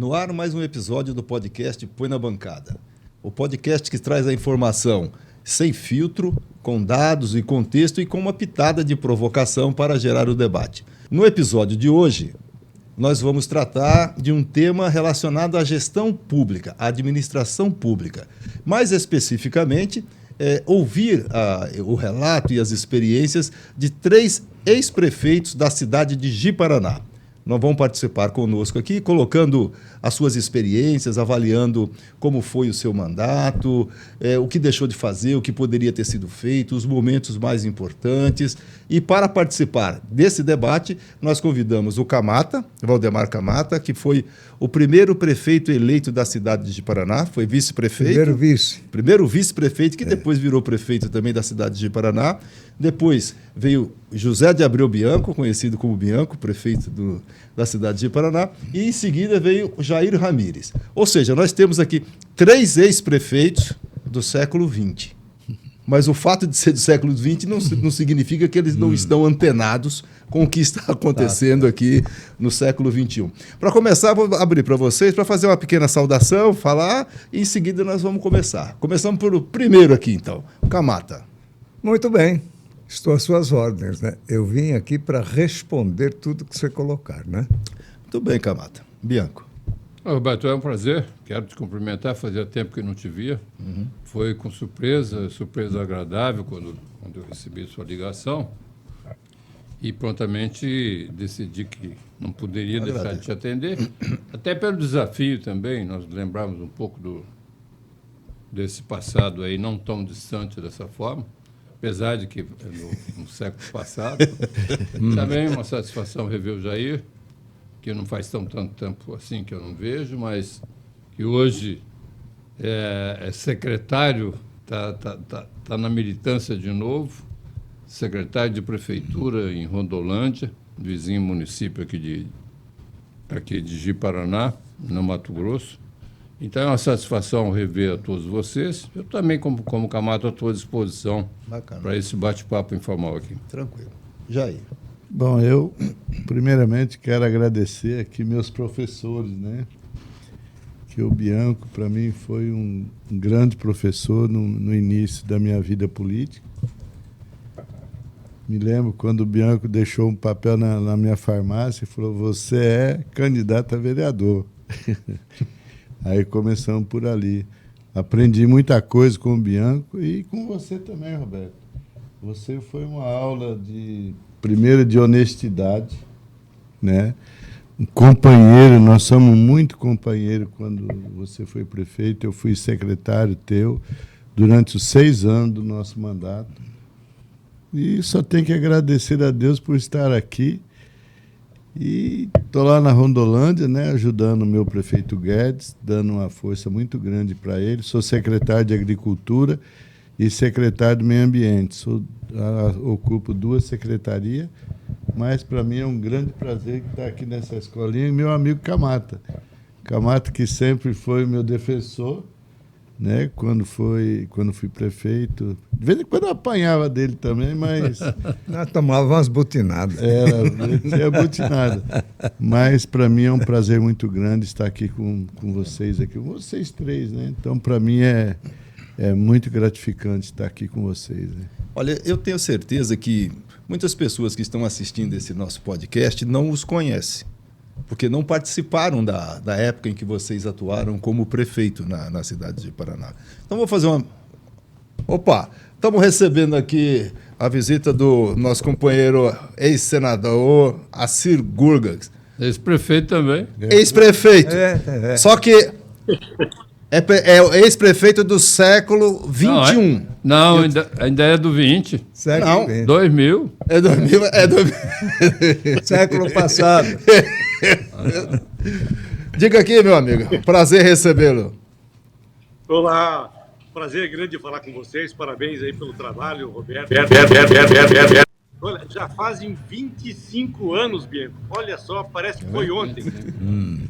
No ar, mais um episódio do podcast Põe na Bancada. O podcast que traz a informação sem filtro, com dados e contexto e com uma pitada de provocação para gerar o debate. No episódio de hoje, nós vamos tratar de um tema relacionado à gestão pública, à administração pública. Mais especificamente, ouvir o relato e as experiências de 3 ex-prefeitos da cidade de Ji-Paraná. Não vão participar conosco aqui, colocando as suas experiências, avaliando como foi o seu mandato, o que deixou de fazer, o que poderia ter sido feito, os momentos mais importantes. E para participar desse debate, nós convidamos o Camata, Valdemar Camata, que foi o primeiro prefeito eleito da cidade de Ji-Paraná, foi vice-prefeito. Primeiro vice-prefeito, que depois virou prefeito também da cidade de Ji-Paraná. Depois veio José de Abreu Bianco, conhecido como Bianco, prefeito da cidade de Ji-Paraná, e em seguida veio Jair Ramírez. Ou seja, nós temos aqui 3 ex-prefeitos do século XX. Mas o fato de ser do século XX não significa que eles não estão antenados com o que está acontecendo aqui no século XXI. Para começar, vou abrir para vocês, para fazer uma pequena saudação, falar, e em seguida nós vamos começar. Começamos pelo primeiro aqui, então, Camata. Muito bem. Estou às suas ordens, né? Eu vim aqui para responder tudo que você colocar, né? Muito bem, Camata. Bianco. Roberto, é um prazer. Quero te cumprimentar. Fazia tempo que não te via. Foi com surpresa agradável quando eu recebi sua ligação. E prontamente decidi que não poderia deixar de te atender. Até pelo desafio também. Nós lembramos um pouco desse passado aí, não tão distante dessa forma. Apesar de que no século passado. Também uma satisfação rever o Jair, que não faz tanto tempo assim que eu não vejo, mas que hoje é secretário, tá na militância de novo, secretário de prefeitura em Rondolândia, vizinho município aqui de Ji-Paraná, no Mato Grosso. Então é uma satisfação rever a todos vocês. Eu também, como Camata, à tua disposição para esse bate-papo informal aqui. Tranquilo. Jair. Bom, eu primeiramente quero agradecer aqui meus professores, né? Que o Bianco, para mim, foi um grande professor no início da minha vida política. Me lembro quando o Bianco deixou um papel na minha farmácia e falou: "Você é candidato a vereador". Aí começamos por ali. Aprendi muita coisa com o Bianco e com você também, Roberto. Você foi uma aula primeiro de honestidade, né? Um companheiro, nós somos muito companheiros quando você foi prefeito. Eu fui secretário teu durante os 6 anos do nosso mandato. E só tenho que agradecer a Deus por estar aqui. E estou lá na Rondolândia, né, ajudando o meu prefeito Guedes, dando uma força muito grande para ele. Sou secretário de Agricultura e secretário do Meio Ambiente. Ocupo 2 secretarias, mas para mim é um grande prazer estar aqui nessa escolinha. E meu amigo Camata. Camata, que sempre foi meu defensor, né, quando fui prefeito. De vez em quando eu apanhava dele também, mas... Nós tomávamos umas butinadas. Era butinada. Mas para mim é um prazer muito grande estar aqui com vocês, vocês 3, né? Então, para mim é muito gratificante estar aqui com vocês, né? Olha, eu tenho certeza que muitas pessoas que estão assistindo esse nosso podcast não os conhecem, porque não participaram da época em que vocês atuaram como prefeito na cidade de Ji-Paraná. Então, vou fazer uma... Opa! Estamos recebendo aqui a visita do nosso companheiro ex-senador Assir Gurgas. Ex-prefeito também. Ex-prefeito. Só que é o ex-prefeito do século XXI. Não, ainda é do 20. Não. 2000. É 2000. Século passado. Diga aqui, meu amigo. Prazer recebê-lo. Olá. Prazer grande falar com vocês. Parabéns aí pelo trabalho, Roberto. Olha, já fazem 25 anos, Bianco. Olha só, parece que foi ontem. Né?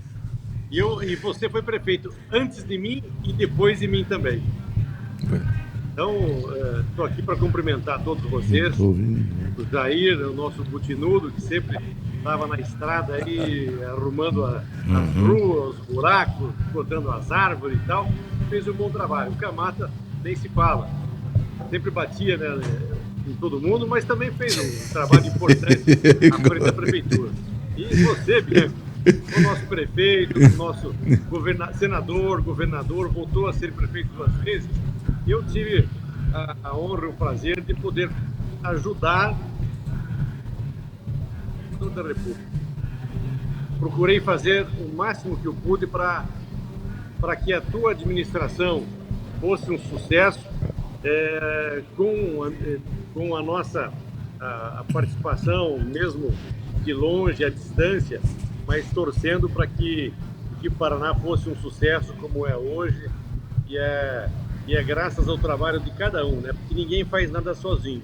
E você foi prefeito antes de mim e depois de mim também. Então, estou aqui para cumprimentar todos vocês. O Jair, o nosso butinudo, que sempre estava na estrada aí, arrumando as ruas, os buracos, cortando as árvores e tal. Fez um bom trabalho. O Camata nem se fala. Sempre batia, né, em todo mundo, mas também fez um trabalho importante à frente da prefeitura. E você, Bianco, o nosso prefeito, o nosso senador, governador, voltou a ser prefeito 2 vezes. Eu tive a honra e o prazer de poder ajudar toda a República. Procurei fazer o máximo que eu pude para que a tua administração fosse um sucesso, com a nossa a participação, mesmo de longe, à distância, mas torcendo para que o Paraná fosse um sucesso como é hoje, e é graças ao trabalho de cada um, né? Porque ninguém faz nada sozinho.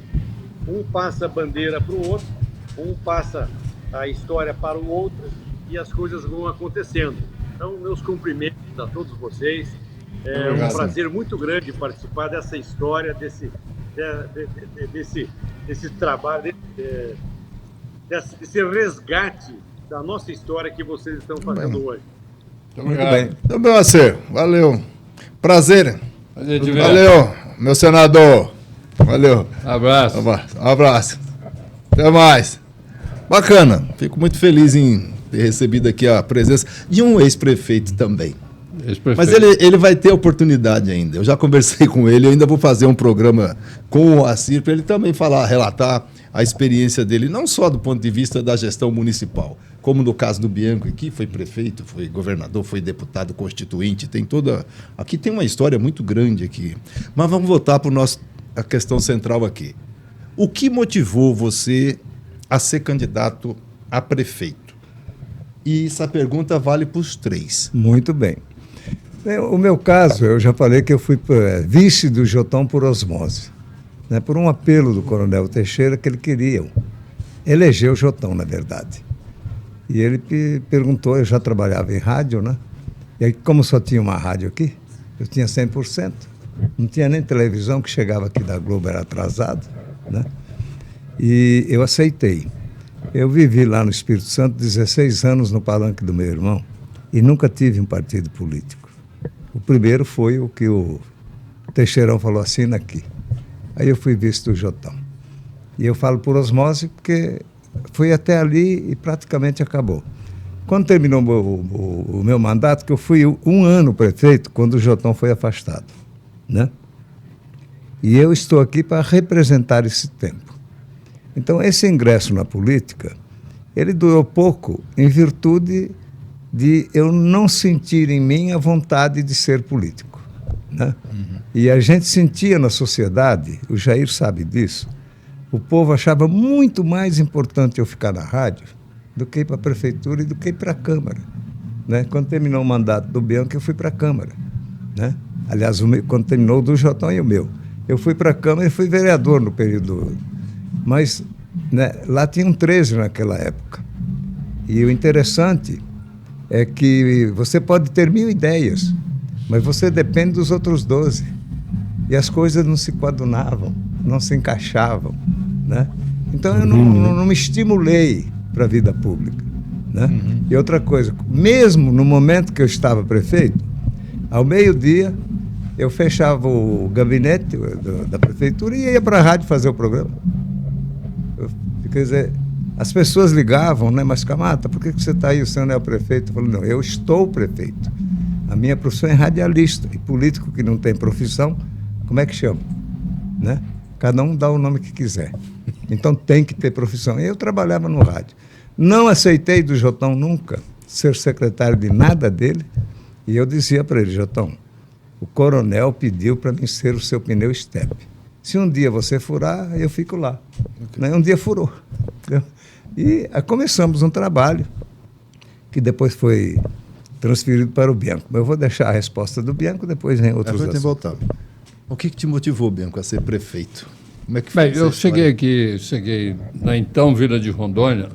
Um passa a bandeira para o outro, um passa a história para o outro, e as coisas vão acontecendo. Então, meus cumprimentos a todos vocês. É um prazer muito grande participar dessa história, desse trabalho, desse resgate da nossa história que vocês estão fazendo hoje. Muito bem. Então, meu parceiro, valeu. Prazer. Valeu, meu senador. Valeu. Abraço. Um abraço. Até mais. Bacana. Fico muito feliz em ter recebido aqui a presença de um ex-prefeito também. Mas ele vai ter oportunidade ainda. Eu já conversei com ele, eu ainda vou fazer um programa com o Moacir para ele também relatar a experiência dele, não só do ponto de vista da gestão municipal, como no caso do Bianco aqui, foi prefeito, foi governador, foi deputado constituinte, aqui tem uma história muito grande aqui. Mas vamos voltar para a questão central aqui. O que motivou você a ser candidato a prefeito? E essa pergunta vale para os 3. Muito bem. O meu caso, eu já falei que eu fui vice do Jotão por osmose, né, por um apelo do Coronel Teixeira que ele queria eleger o Jotão, na verdade. E ele perguntou, eu já trabalhava em rádio, né? E aí, como só tinha uma rádio aqui, eu tinha 100%. Não tinha nem televisão, que chegava aqui da Globo era atrasado, né? E eu aceitei. Eu vivi lá no Espírito Santo 16 anos no palanque do meu irmão e nunca tive um partido político. O primeiro foi o que o Teixeirão falou, assina aqui. Aí eu fui vice do Jotão. E eu falo por osmose porque foi até ali e praticamente acabou. Quando terminou o meu mandato, que eu fui 1 ano prefeito, quando o Jotão foi afastado, né? E eu estou aqui para representar esse tempo. Então, esse ingresso na política, ele durou pouco em virtude de eu não sentir em mim a vontade de ser político, né? E a gente sentia na sociedade, o Jair sabe disso, o povo achava muito mais importante eu ficar na rádio do que ir para a prefeitura e do que ir para a Câmara, né? Quando terminou o mandato do Bianco, eu fui para a Câmara, né? Aliás, quando terminou o do Jotão e o meu. Eu fui para a Câmara e fui vereador no período... Mas, né, lá tinham 13 naquela época. E o interessante é que você pode ter 1000 ideias, mas você depende dos outros 12. E as coisas não se coadunavam, não se encaixavam, né? Então, eu não me estimulei para a vida pública, né? E outra coisa, mesmo no momento que eu estava prefeito, ao meio-dia, eu fechava o gabinete da prefeitura e ia para a rádio fazer o programa. Quer dizer, as pessoas ligavam, né? Mas, Camata, por que você está aí? O senhor não é o prefeito? Eu falei, não, eu estou prefeito. A minha profissão é radialista. E político que não tem profissão, como é que chama? Né? Cada um dá o nome que quiser. Então tem que ter profissão. E eu trabalhava no rádio. Não aceitei do Jotão nunca ser secretário de nada dele. E eu dizia para ele, Jotão, o coronel pediu para mim ser o seu pneu estepe. Se um dia você furar, eu fico lá. Okay. Um dia furou. Entendeu? E começamos um trabalho que depois foi transferido para o Bianco. Mas eu vou deixar a resposta do Bianco, depois vem outros assuntos. Voltar. O que te motivou, Bianco, a ser prefeito? Como é que foi? Bem, eu cheguei na então Vila de Rondônia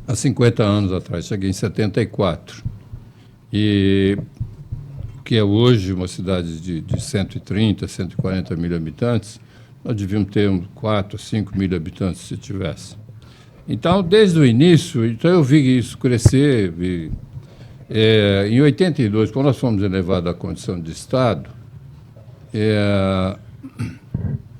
há 50 anos atrás. Cheguei em 74. E que é hoje uma cidade de 130, 140 mil habitantes, nós devíamos ter uns 4, 5 mil habitantes se tivesse. Então, desde o início, eu vi isso crescer. Em 82, quando nós fomos elevados à condição de Estado,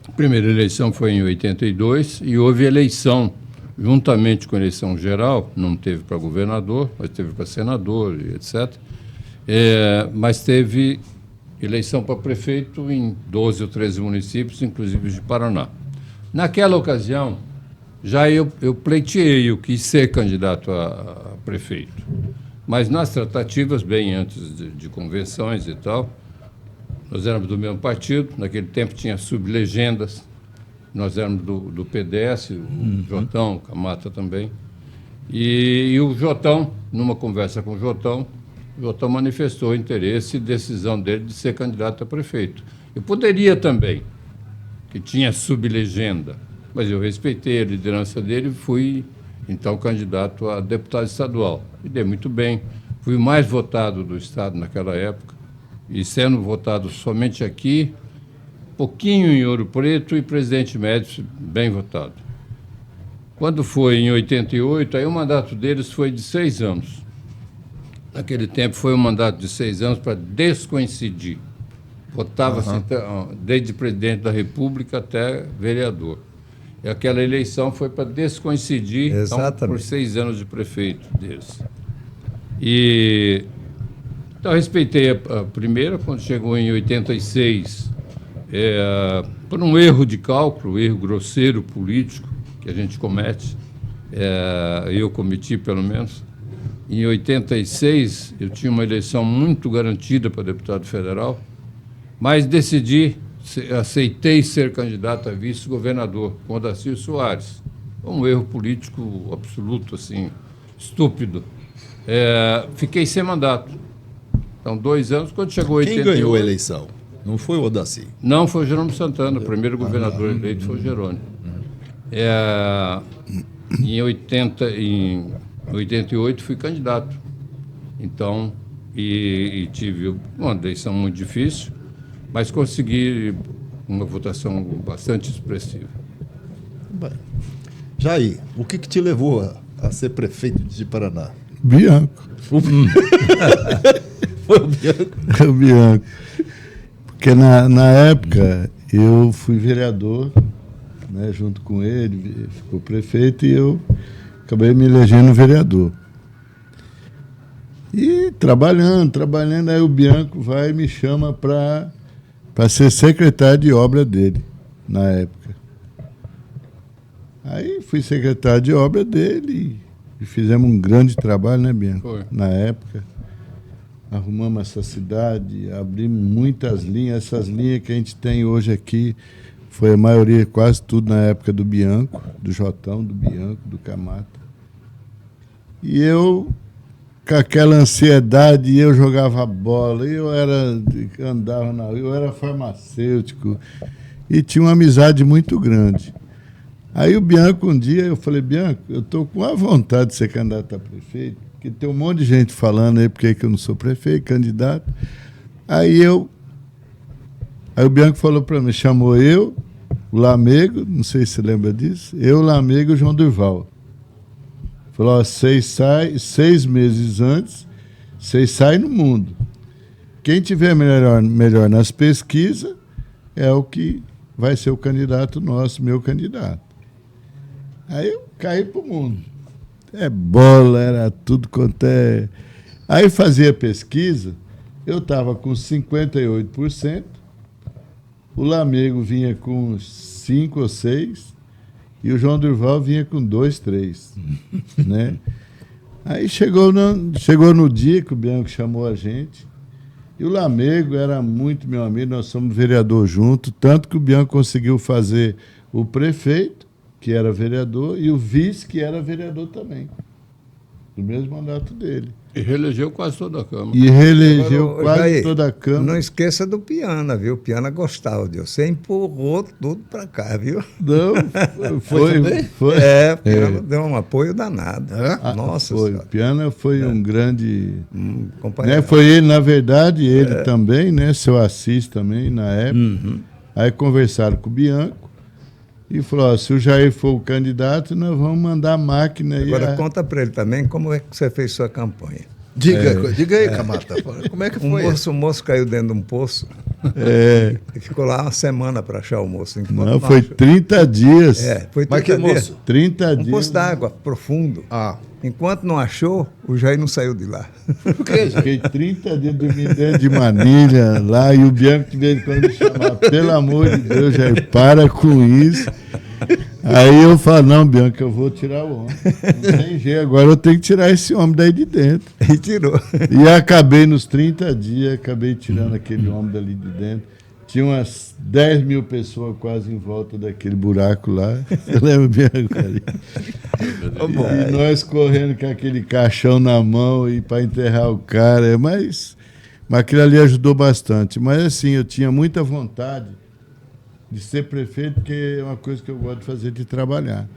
a primeira eleição foi em 82 e houve eleição, juntamente com a eleição geral, não teve para governador, mas teve para senador, etc. Mas teve eleição para prefeito em 12 ou 13 municípios, inclusive de Paraná. Naquela ocasião, já eu pleiteei, eu quis ser candidato a prefeito. Mas nas tratativas, bem antes de convenções e tal, nós éramos do mesmo partido, naquele tempo tinha sublegendas, nós éramos do PDS, o Jotão, o Camata também. E o Jotão, numa conversa com o Jotão manifestou o interesse e decisão dele de ser candidato a prefeito. Eu poderia também, que tinha sublegenda, mas eu respeitei a liderança dele e fui, então, candidato a deputado estadual. E dei muito bem. Fui o mais votado do Estado naquela época, e sendo votado somente aqui, pouquinho em Ouro Preto e Presidente Médici, bem votado. Quando foi em 88, aí o mandato deles foi de 6 anos. Naquele tempo foi um mandato de 6 anos para descoincidir. Votava-se desde presidente da República até vereador. E aquela eleição foi para descoincidir então, por 6 anos de prefeito deles. Então, eu respeitei a primeira, quando chegou em 86, por um erro de cálculo, erro grosseiro político que a gente comete, eu cometi pelo menos. Em 86, eu tinha uma eleição muito garantida para deputado federal, mas aceitei ser candidato a vice-governador com Odacir Soares. Um erro político absoluto, assim, estúpido. Fiquei sem mandato. Então, 2 anos, quando chegou 88... Quem ganhou a eleição? Não foi o Odacir? Não, foi o Jerônimo Santana. O primeiro governador eleito foi o Jerônimo. Em 88 fui candidato. Então, e tive uma eleição muito difícil, mas consegui uma votação bastante expressiva. Jair, o que te levou a ser prefeito de Paraná? Bianco. Foi o Bianco? O Bianco. Porque na época eu fui vereador, né, junto com ele, ficou prefeito, e eu acabei me elegendo vereador. E trabalhando, aí o Bianco vai e me chama para ser secretário de obra dele, na época. Aí fui secretário de obra dele e fizemos um grande trabalho, né, Bianco? Foi. Na época. Arrumamos essa cidade, abrimos muitas linhas. Essas linhas que a gente tem hoje aqui, foi a maioria, quase tudo na época do Bianco, do Jotão, do Bianco, do Camata. E eu, com aquela ansiedade, eu jogava bola, andava na rua, eu era farmacêutico e tinha uma amizade muito grande. Aí o Bianco, um dia, eu falei, Bianco, eu estou com a vontade de ser candidato a prefeito, porque tem um monte de gente falando aí porque que eu não sou prefeito, candidato. Aí o Bianco falou para mim, chamou eu, o Lamego, não sei se você lembra disso, eu, o Lamego e o João Durval. Falou, ó, 6 meses antes, vocês saem no mundo. Quem tiver melhor nas pesquisas é o que vai ser o candidato nosso, meu candidato. Aí eu caí pro mundo. Bola, era tudo quanto é... Aí fazia pesquisa, eu estava com 58%, o Lamego vinha com 5 ou 6%, e o João Durval vinha com 2, 3. Né? Aí chegou no dia que o Bianco chamou a gente, e o Lamego era muito meu amigo, nós somos vereador junto, tanto que o Bianco conseguiu fazer o prefeito, que era vereador, e o vice, que era vereador também. do mesmo mandato dele. E reelegeu quase toda a Câmara. E reelegeu Agora, quase Jair, toda a Câmara. Não esqueça do Piana, viu? O Piana gostava de você, empurrou tudo para cá, viu? Não, também? foi. O Piana deu um apoio danado. Nossa Foi. Senhora. O Piana foi um grande... Companheiro. Né, foi ele, na verdade, ele também, né? Seu Assis também, na época. Aí conversaram com o Bianco e falou, ó, se o Jair for o candidato, nós vamos mandar a máquina aí. Agora conta para ele também como é que você fez sua campanha. Diga aí, Camata, como é que foi? O moço caiu dentro de um poço e ficou lá uma semana para achar o moço. Não, foi 30 dias. Foi 30 Mas que dias. moço? 30 Um dias. poço d'água profundo. Ah, Enquanto não achou, o Jair não saiu de lá. por que, gente? Fiquei 30 dias dormindo dentro de manilha lá, e o Bianco de vez em quando me chamava, pelo amor de Deus, Jair, para com isso. Aí eu falo, não, Bianco, eu vou tirar o homem. Não tem jeito, agora eu tenho que tirar esse homem daí de dentro. E tirou. E acabei nos 30 dias, acabei tirando aquele homem dali de dentro. Tinha umas 10 mil pessoas quase em volta daquele buraco lá. Você lembra, Bianco? E nós correndo com aquele caixão na mão e para enterrar o cara. Mas aquilo ali ajudou bastante. Mas assim, eu tinha muita vontade de ser prefeito, porque é uma coisa que eu gosto de fazer, de trabalhar.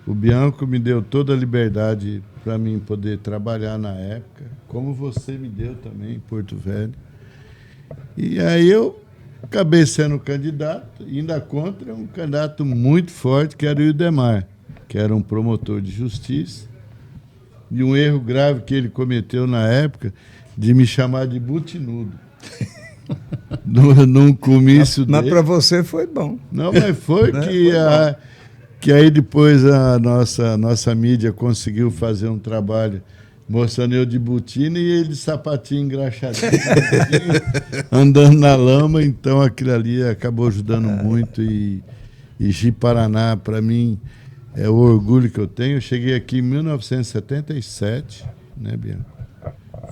O Bianco me deu toda a liberdade para mim poder trabalhar na época, como você me deu também em Porto Velho. E aí eu acabei sendo candidato, ainda contra um candidato muito forte, que era o Ildemar, que era um promotor de justiça, e um erro grave que ele cometeu na época, de me chamar de butinudo. Num comício Mas dele. para você foi bom. Não, mas foi que aí depois a nossa mídia conseguiu fazer um trabalho mostrando eu de botina e ele de sapatinho engraxadinho, andando na lama. Então aquilo ali acabou ajudando muito. E Ji-Paraná, para mim, é o orgulho que eu tenho. Eu cheguei aqui em 1977, né, Bianca?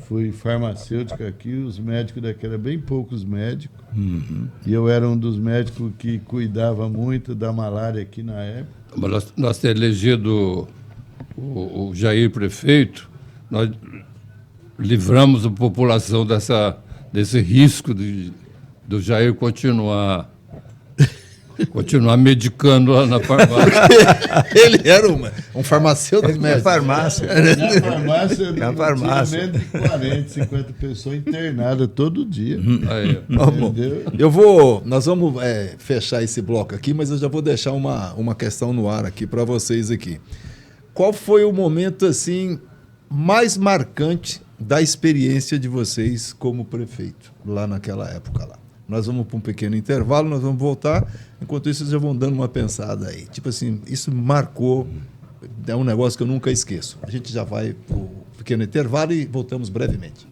Fui farmacêutico aqui, os médicos daqui eram bem poucos médicos. E eu era um dos médicos que cuidava muito da malária aqui na época. Mas nós ter elegido o Jair prefeito, nós livramos a população desse risco do Jair continuar medicando lá na farmácia. Ele era um farmacêutico Na médico. farmácia. Na farmácia, Na farmácia. tinha menos de 40, 50 pessoas internadas todo dia. Aí, Entendeu? Nós vamos fechar esse bloco aqui, mas eu já vou deixar uma questão no ar aqui para vocês aqui. Qual foi o momento assim mais marcante da experiência de vocês como prefeito lá naquela época lá? Nós vamos para um pequeno intervalo, nós vamos voltar. Enquanto isso, vocês já vão dando uma pensada aí. Tipo assim, isso marcou, é um negócio que eu nunca esqueço. A gente já vai para o pequeno intervalo e voltamos brevemente.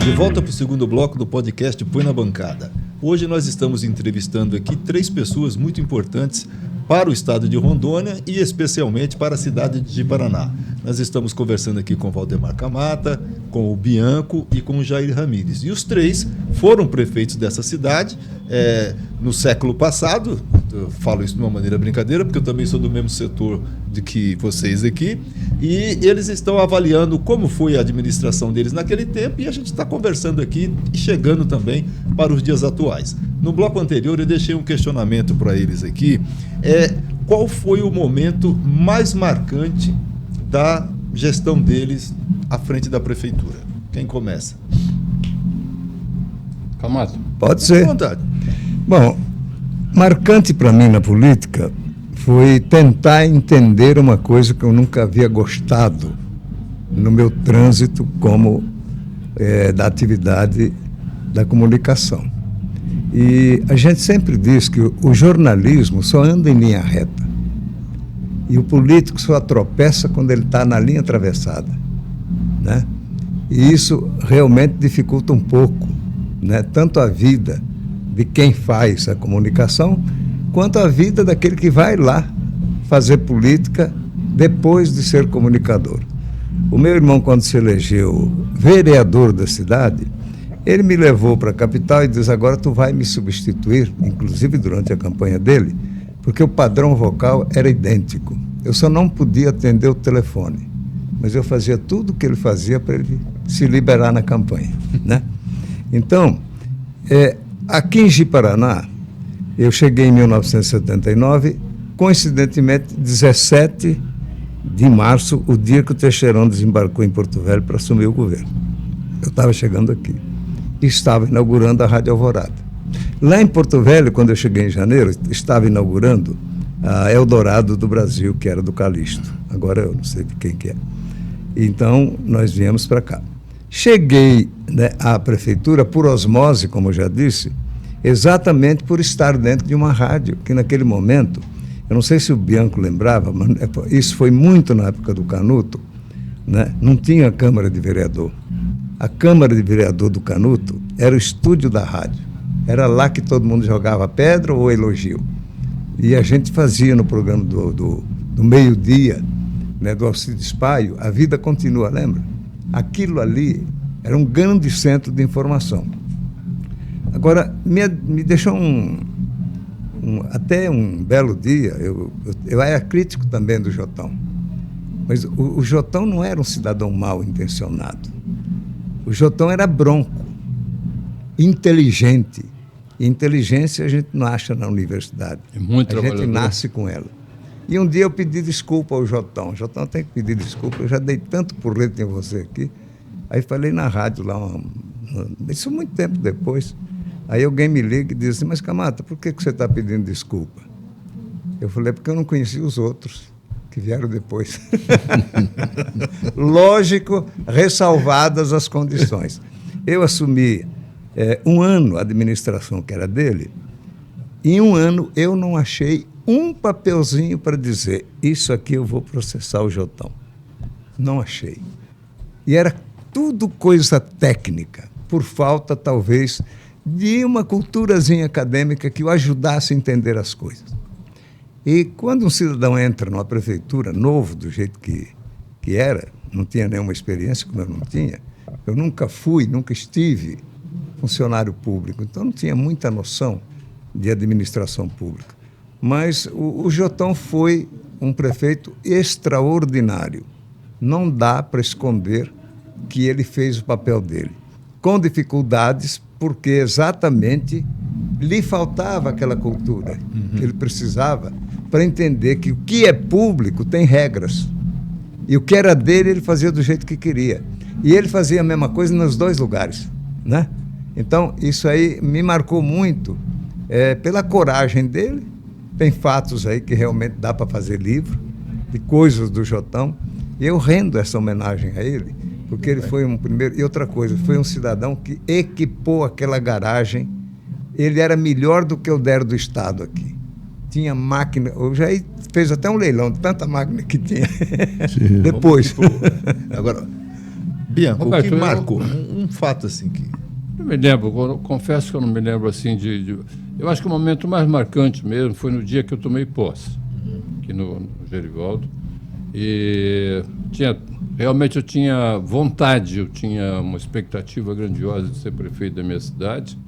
De volta para o segundo bloco do podcast Põe na Bancada. Hoje nós estamos entrevistando aqui 3 pessoas muito importantes para o estado de Rondônia e especialmente para a cidade de Ji-Paraná. Nós estamos conversando aqui com o Valdemar Camata, com o Bianco e com o Jair Ramírez. E os 3 foram prefeitos dessa cidade no século passado. Eu falo isso de uma maneira brincadeira, porque eu também sou do mesmo setor de que vocês aqui. E eles estão avaliando como foi a administração deles naquele tempo e a gente está conversando aqui e chegando também para os dias atuais. No bloco anterior eu deixei um questionamento para eles aqui. Qual foi o momento mais marcante da gestão deles à frente da prefeitura? Quem começa? Camata. Pode Fique à ser. vontade. Bom, marcante para mim na política foi tentar entender uma coisa que eu nunca havia gostado no meu trânsito como da atividade da comunicação. E a gente sempre diz que o jornalismo só anda em linha reta. E o político só tropeça quando ele está na linha atravessada, né? E isso realmente dificulta um pouco, né? Tanto a vida de quem faz a comunicação, quanto a vida daquele que vai lá fazer política depois de ser comunicador. O meu irmão, quando se elegeu vereador da cidade, ele me levou para a capital e disse: agora tu vai me substituir, inclusive durante a campanha dele, porque o padrão vocal era idêntico. Eu só não podia atender o telefone, mas eu fazia tudo o que ele fazia para ele se liberar na campanha, né? Então, aqui em Ji-Paraná, eu cheguei em 1979, coincidentemente, 17 de março, o dia que o Teixeirão desembarcou em Porto Velho para assumir o governo. Eu estava chegando aqui e estava inaugurando a Rádio Alvorada. Lá em Porto Velho, quando eu cheguei em janeiro, estava inaugurando a Eldorado do Brasil, que era do Calixto. Agora eu não sei de quem que é. Então, nós viemos para cá. Cheguei, né, à prefeitura por osmose, como eu já disse, exatamente por estar dentro de uma rádio, que naquele momento, eu não sei se o Bianco lembrava, mas isso foi muito na época do Canuto, né? Não tinha Câmara de Vereador. A Câmara de Vereador do Canuto era o estúdio da rádio. Era lá que todo mundo jogava pedra ou elogio. E a gente fazia no programa do meio-dia, né, do Alcides Paio, A Vida Continua, lembra? Aquilo ali era um grande centro de informação. Agora, me deixou até um belo dia, eu era crítico também do Jotão, mas o Jotão não era um cidadão mal intencionado. O Jotão era bronco, inteligente. E inteligência a gente não acha na universidade. É muito a gente trabalhador. nasce com ela. E um dia eu pedi desculpa ao Jotão. O Jotão tem que pedir desculpa. Eu já dei tanto porrete em você aqui. Aí falei na rádio lá, isso muito tempo depois. Aí alguém me liga e diz assim, mas Camata, por que você está pedindo desculpa? Eu falei, porque eu não conheci os outros que vieram depois. Lógico, ressalvadas as condições. Eu assumi um ano a administração que era dele, e em um ano eu não achei um papelzinho para dizer, isso aqui eu vou processar o Jotão. Não achei. E era tudo coisa técnica, por falta, talvez, de uma culturazinha acadêmica que o ajudasse a entender as coisas. E quando um cidadão entra numa prefeitura novo, do jeito que era, não tinha nenhuma experiência, como eu não tinha, eu nunca estive funcionário público, então não tinha muita noção de administração pública. Mas o Jotão foi um prefeito extraordinário. Não dá para esconder que ele fez o papel dele. Com dificuldades, porque exatamente lhe faltava aquela cultura que ele precisava para entender que o que é público tem regras. E o que era dele, ele fazia do jeito que queria. E ele fazia a mesma coisa nos dois lugares, né? Então, isso aí me marcou muito pela coragem dele. Tem fatos aí que realmente dá para fazer livro, de coisas do Jotão. E eu rendo essa homenagem a ele, porque ele foi um primeiro... E outra coisa, foi um cidadão que equipou aquela garagem. Ele era melhor do que o Dero do Estado aqui. Tinha máquina... O Jair fez até um leilão de tanta máquina que tinha. Depois. Agora, Bianco, Roberto, o que marcou? Um fato assim que... Não me lembro, confesso que eu não me lembro assim eu acho que o momento mais marcante mesmo foi no dia que eu tomei posse, aqui no Gerivaldo. E realmente eu tinha vontade, eu tinha uma expectativa grandiosa de ser prefeito da minha cidade.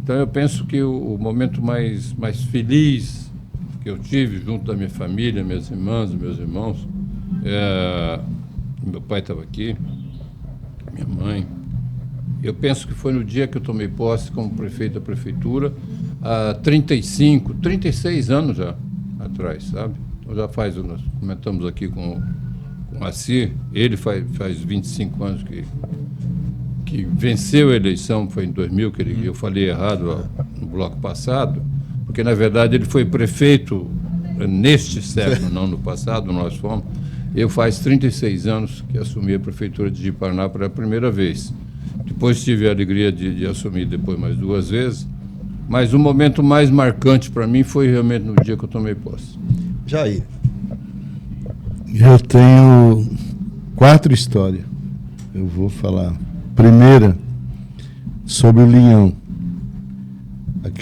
Então eu penso que o momento mais feliz que eu tive junto da minha família, minhas irmãs, meus irmãos, meu pai estava aqui, minha mãe. Eu penso que foi no dia que eu tomei posse como prefeito da prefeitura, há 36 anos já atrás, sabe? Então já nós comentamos aqui com o Assi, ele faz 25 anos que venceu a eleição, foi em 2000, eu falei errado no bloco passado, porque na verdade ele foi prefeito neste século, não no passado, nós fomos. Eu faz 36 anos que assumi a prefeitura de Ji-Paraná pela primeira vez. Depois tive a alegria de assumir depois mais 2 vezes, mas o momento mais marcante para mim foi realmente no dia que eu tomei posse. Jair. Eu tenho 4 histórias. Eu vou falar. Primeira, sobre o Linhão.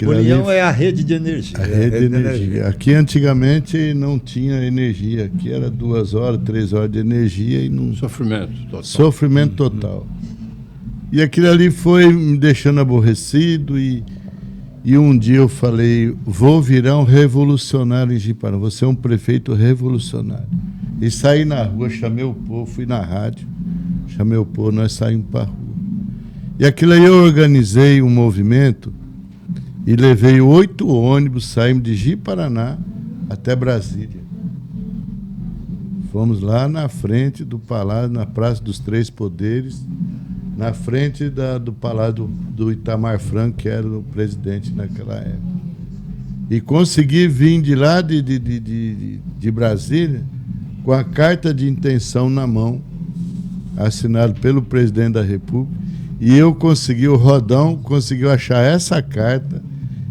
O Linhão é a rede de energia. A rede de energia. Aqui antigamente não tinha energia. Aqui era 2 horas, 3 horas de energia e não... Sofrimento total. Sofrimento total. E aquilo ali foi me deixando aborrecido e E um dia eu falei, vou virar um revolucionário em Ji-Paraná, vou ser um prefeito revolucionário. E saí na rua, chamei o povo, fui na rádio, chamei o povo, nós saímos para a rua. E aquilo aí eu organizei um movimento e levei 8 ônibus, saímos de Ji-Paraná até Brasília. Fomos lá na frente do Palácio, na Praça dos Três Poderes, na frente do Palácio do Itamar Franco, que era o presidente naquela época. E consegui vir de lá de Brasília com a carta de intenção na mão, assinado pelo presidente da República, e eu consegui, o Rodão conseguiu achar essa carta,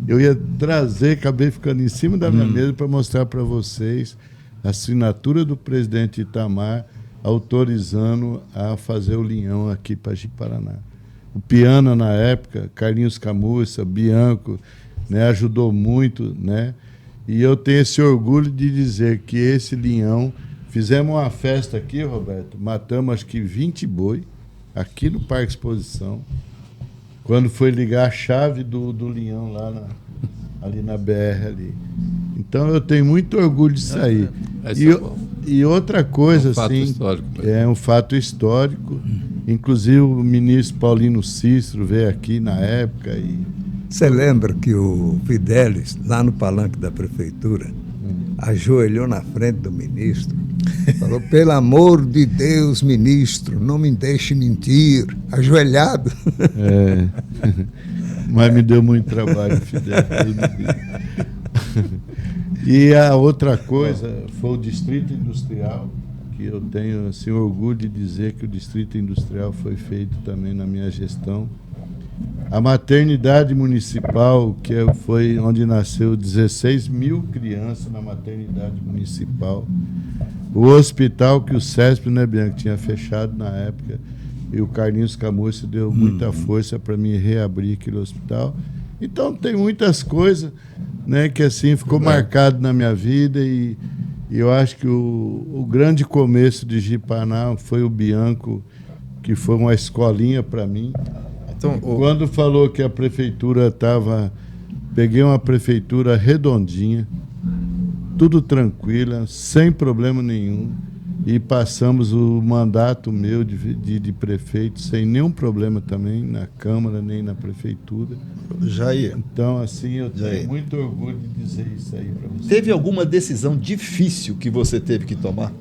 eu ia trazer, acabei ficando em cima da minha mesa para mostrar para vocês a assinatura do presidente Itamar, autorizando a fazer o linhão aqui para Ji-Paraná. O Piana, na época, Carlinhos Camussa, Bianco, né, ajudou muito, né? E eu tenho esse orgulho de dizer que esse linhão, fizemos uma festa aqui, Roberto, matamos acho que 20 boi, aqui no Parque Exposição, quando foi ligar a chave do linhão lá ali na BR ali. Então eu tenho muito orgulho disso aí. E outra coisa, é um fato assim, histórico, é um fato histórico. Inclusive o ministro Paulino Cícero veio aqui na época. Você lembra que o Fidelis, lá no palanque da prefeitura, ajoelhou na frente do ministro, falou, pelo amor de Deus, ministro, não me deixe mentir, ajoelhado. É, mas me deu muito trabalho, Fidelis. E a outra coisa foi o Distrito Industrial, que eu tenho assim, orgulho de dizer que o Distrito Industrial foi feito também na minha gestão. A maternidade municipal, que foi onde nasceu 16 mil crianças na maternidade municipal. O hospital que o CESP, né, Bianca, tinha fechado na época, e o Carlinhos Camussa deu muita força para mim reabrir aquele hospital. Então tem muitas coisas, né, que assim ficou marcado na minha vida e eu acho que o grande começo de Ji-Paraná foi o Bianco, que foi uma escolinha para mim. Então, quando falou que a prefeitura estava... Peguei uma prefeitura redondinha, tudo tranquila, sem problema nenhum, e passamos o mandato meu de prefeito sem nenhum problema também, na Câmara nem na prefeitura. Jair. Então, assim, eu tenho muito orgulho de dizer isso aí para você. Teve alguma decisão difícil que você teve que tomar?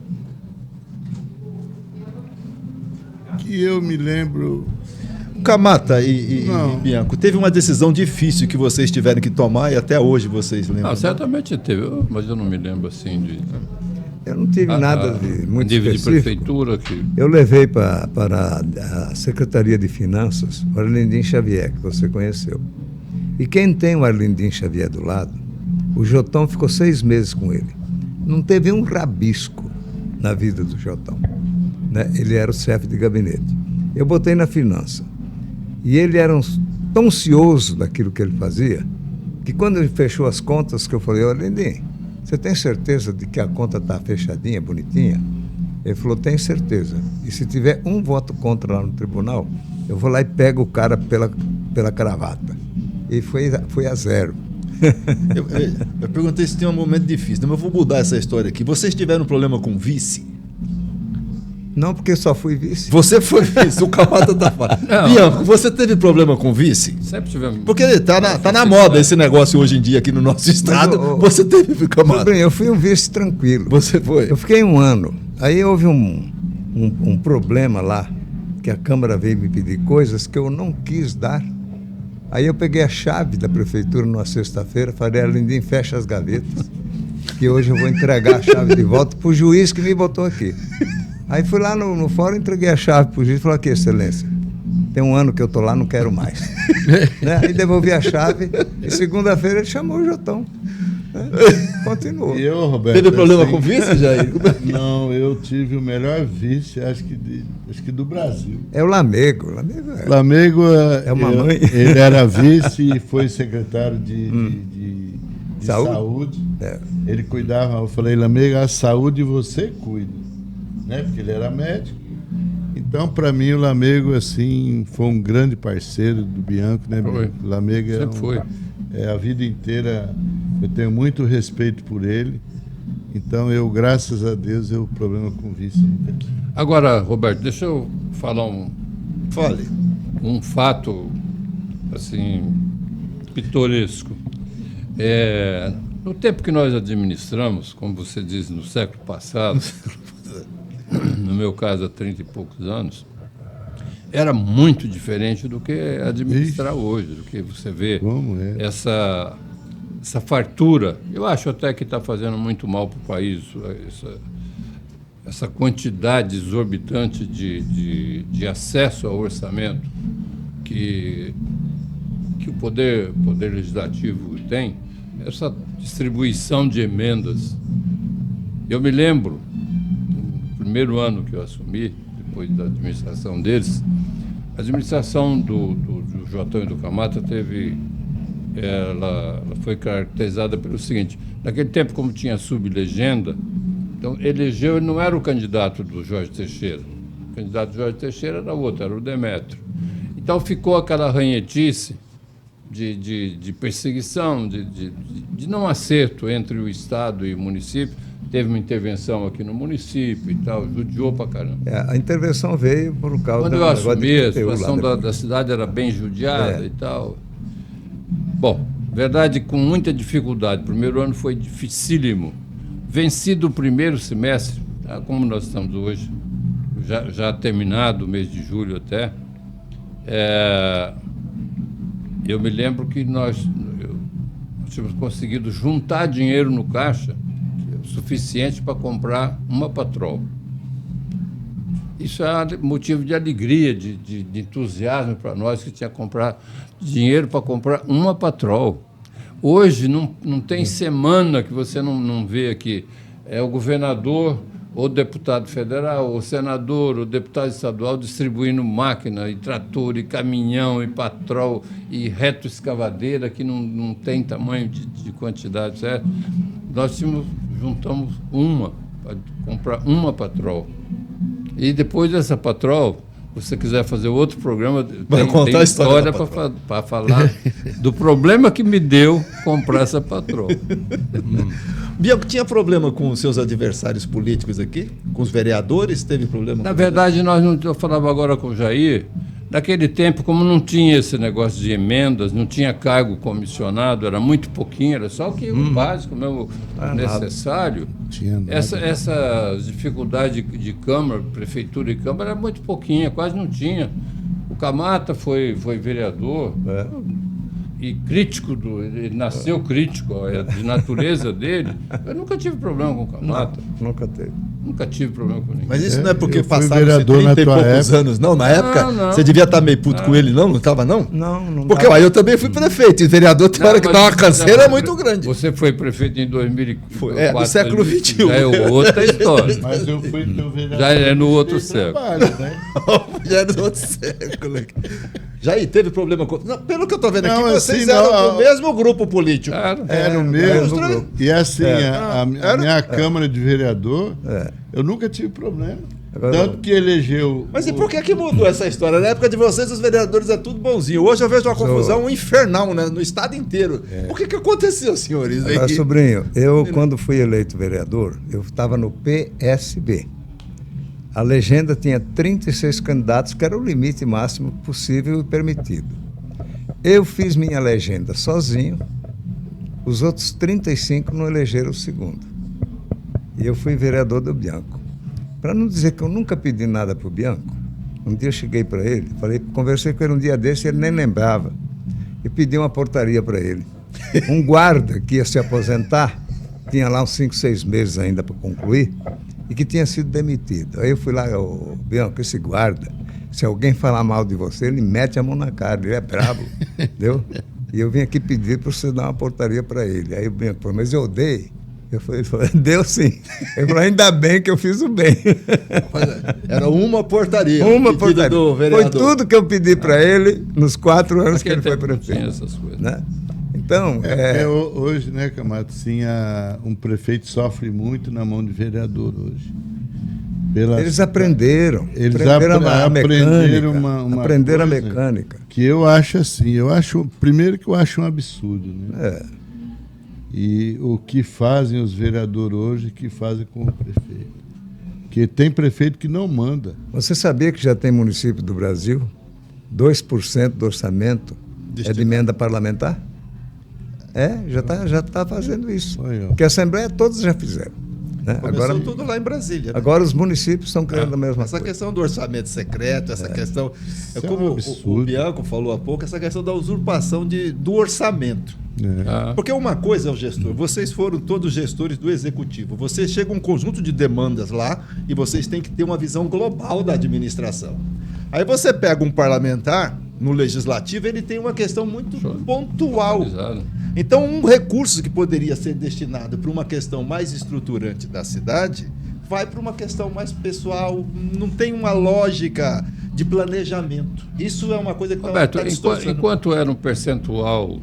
Que eu me lembro... Camata e Bianco, teve uma decisão difícil que vocês tiveram que tomar e até hoje vocês lembram? Não, certamente teve, mas eu não me lembro assim de... Eu não tive nada de muito nível específico. de prefeitura que... Eu levei para a Secretaria de Finanças o Arlindim Xavier, que você conheceu. E quem tem o Arlindim Xavier do lado, o Jotão ficou 6 meses com ele. Não teve um rabisco na vida do Jotão, né? Ele era o chefe de gabinete. Eu botei na finança. E ele era tão cioso daquilo que ele fazia, que quando ele fechou as contas, que eu falei, olha, Lindim, você tem certeza de que a conta está fechadinha, bonitinha? Ele falou, tenho certeza. E se tiver um voto contra lá no tribunal, eu vou lá e pego o cara pela cravata. E foi a 0. Eu perguntei se tem um momento difícil, mas eu vou mudar essa história aqui. Vocês tiveram um problema com vice? Não, porque só fui vice. Você foi vice, o Camata tá falando. Bianco, você teve problema com vice? Sempre tivemos. Porque tá na moda esse negócio hoje em dia aqui no nosso estado. Você teve, Camata? Bem, eu fui um vice tranquilo. Você foi? Eu fiquei 1 ano. Aí houve um problema lá, que a Câmara veio me pedir coisas que eu não quis dar. Aí eu peguei a chave da prefeitura numa sexta-feira, falei, Lindim, fecha as gavetas, que hoje eu vou entregar a chave de volta para o juiz que me botou aqui. Aí fui lá no fórum, entreguei a chave para o juiz e falei, aqui, excelência, tem 1 ano que eu estou lá, não quero mais. Né? Aí devolvi a chave e segunda-feira ele chamou o Jotão. Né? Continuou. E eu, Roberto, teve problema com vice, Jair? Não, eu tive o melhor vice, acho que do Brasil. É o Lamego. Lamego é uma mãe. Ele era vice e foi secretário de saúde. É. Ele cuidava, eu falei, Lamego, a saúde você cuida. Né? Porque ele era médico. Então, para mim, o Lamego assim, foi um grande parceiro do Bianco, né? Foi. O Lamego sempre foi. a vida inteira eu tenho muito respeito por ele. Então, graças a Deus, o problema com vício nunca tive. Agora, Roberto, deixa eu falar Fale. um fato, assim, pitoresco. No tempo que nós administramos, como você diz, no século passado, no meu caso, há 30 e poucos anos, era muito diferente do que administrar hoje, do que você vê. Como é? Essa fartura. Eu acho até que está fazendo muito mal para o país, essa quantidade exorbitante de acesso ao orçamento que o poder legislativo tem, essa distribuição de emendas. Eu me lembro, no primeiro ano que eu assumi, depois da administração deles, a administração do Jotão e do Camata ela foi caracterizada pelo seguinte: naquele tempo, como tinha sublegenda, então elegeu, ele não era o candidato do Jorge Teixeira. O candidato do Jorge Teixeira era outro, era o Demétrio. Então ficou aquela ranhetice de perseguição, de não acerto entre o Estado e o município. Teve uma intervenção aqui no município e tal, judiou pra caramba. A intervenção veio por causa Quando do eu negócio assumi, a de PTU lá situação depois. da cidade era bem judiada e tal. Bom, verdade, com muita dificuldade. O primeiro ano foi dificílimo. Vencido o primeiro semestre, tá, como nós estamos hoje, já terminado o mês de julho até, eu me lembro que nós tínhamos conseguido juntar dinheiro no caixa suficiente para comprar uma Patrol. Isso é motivo de alegria, de entusiasmo para nós, que tinha que comprar dinheiro para comprar uma Patrol. Hoje não tem semana que você não vê aqui o governador, ou deputado federal, ou senador, ou deputado estadual distribuindo máquina, e trator, e caminhão, e Patrol, e retroescavadeira, que não tem tamanho de quantidade, certo? Nós juntamos para comprar uma Patrol. E depois dessa Patrol, se você quiser fazer outro programa, tem a história para falar do problema que me deu comprar essa Patrol. Bianco, tinha problema com os seus adversários políticos aqui? Com os vereadores? Teve problema? Na verdade, eu falava agora com o Jair, naquele tempo, como não tinha esse negócio de emendas, não tinha cargo comissionado, era muito pouquinho, era só o básico mesmo necessário. Tinha nada. Essa dificuldade de Câmara, Prefeitura e Câmara, era muito pouquinha, quase não tinha. O Camata foi vereador e crítico, ele nasceu crítico, de natureza dele. Eu nunca tive problema com o Camata. Nunca teve. Nunca tive problema com ninguém. Mas isso não é porque eu fui passaram vereador 30 e na tua poucos época. anos, não? Na época, Não. você devia estar meio puto com ele, não estava, não? Não Porque dá. eu também fui prefeito, e vereador tem hora que dá uma canseira muito grande. Você foi prefeito em 2004. No século XXI. Já é outra história. Mas eu fui teu vereador. Já é no outro Fez século. trabalho, né? Já é do outro século. Jair, teve problema com... Não, pelo que eu estou vendo aqui, Não, vocês assim, eram não, do mesmo grupo político. Era o mesmo grupo. E assim, a minha Câmara de Vereador, eu nunca tive problema. Agora, Tanto que elegeu... Mas e por que mudou essa história? Na época de vocês, os vereadores é tudo bonzinho. Hoje eu vejo uma confusão infernal, né? No estado inteiro. Por que aconteceu, senhores? Agora, sobrinho, quando fui eleito vereador, eu estava no PSB. A legenda tinha 36 candidatos, que era o limite máximo possível e permitido. Eu fiz minha legenda sozinho, os outros 35 não elegeram o segundo. E eu fui vereador do Bianco. Para não dizer que eu nunca pedi nada para o Bianco, um dia eu cheguei para ele, conversei com ele um dia desse, ele nem lembrava, e pedi uma portaria para ele. Um guarda que ia se aposentar, tinha lá uns 5, 6 meses ainda para concluir, e que tinha sido demitido. Aí eu fui lá, Bianco, esse guarda, se alguém falar mal de você, ele mete a mão na cara, ele é brabo, entendeu? E eu vim aqui pedir para você dar uma portaria para ele. Aí o Bianco falou, mas eu dei. Ele falou, deu sim. Ele falou, ainda bem que eu fiz o bem. Era uma portaria. Uma pedida portaria. do Foi vereador. tudo que eu pedi para ele nos 4 anos que ele foi Naquele tempo não tinha prefeito. essas coisas. Né? Então, Hoje, né, Camato, sim, um prefeito sofre muito na mão de vereador hoje. Eles aprenderam. Eles aprenderam a aprenderam mecânica. uma aprenderam a coisa mecânica. Que eu acho assim, primeiro que eu acho um absurdo, né? E o que fazem os vereadores hoje, que fazem com o prefeito. Porque tem prefeito que não manda. Você sabia que já tem município do Brasil, 2% do orçamento é de emenda parlamentar? Já tá fazendo isso. Porque a Assembleia todos já fizeram. Né? Começou tudo lá em Brasília. Né? Agora os municípios estão criando a mesma essa coisa. Questão do orçamento secreto, essa questão... Isso como é um absurdo. o Bianco falou há pouco, essa questão da usurpação do orçamento. Porque uma coisa é o gestor, vocês foram todos gestores do executivo, vocês chegam um conjunto de demandas lá e vocês têm que ter uma visão global da administração. Aí você pega um parlamentar no legislativo, ele tem uma questão muito pontual. Então, um recurso que poderia ser destinado para uma questão mais estruturante da cidade vai para uma questão mais pessoal, não tem uma lógica de planejamento. Isso é uma coisa que Roberto, distorcendo. enquanto era um percentual,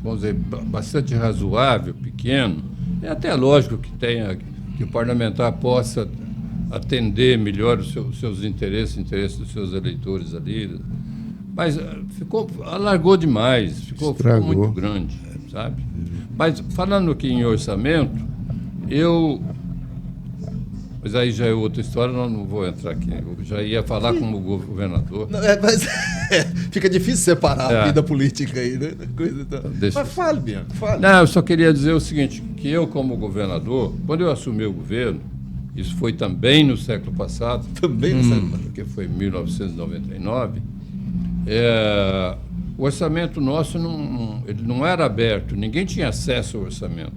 vamos dizer, bastante razoável, pequeno, é até lógico que o parlamentar possa atender melhor os seus interesses dos seus eleitores ali, mas alargou demais, ficou muito grande, sabe? Mas falando aqui em orçamento, mas aí já é outra história, não vou entrar aqui. Eu já ia falar como governador. Não, mas fica difícil separar a vida política aí, né? Mas fale, Bianco, fale. Não, eu só queria dizer o seguinte, que eu como governador, quando eu assumi o governo, isso foi também no século passado, porque foi em 1999, o orçamento nosso ele não era aberto, ninguém tinha acesso ao orçamento.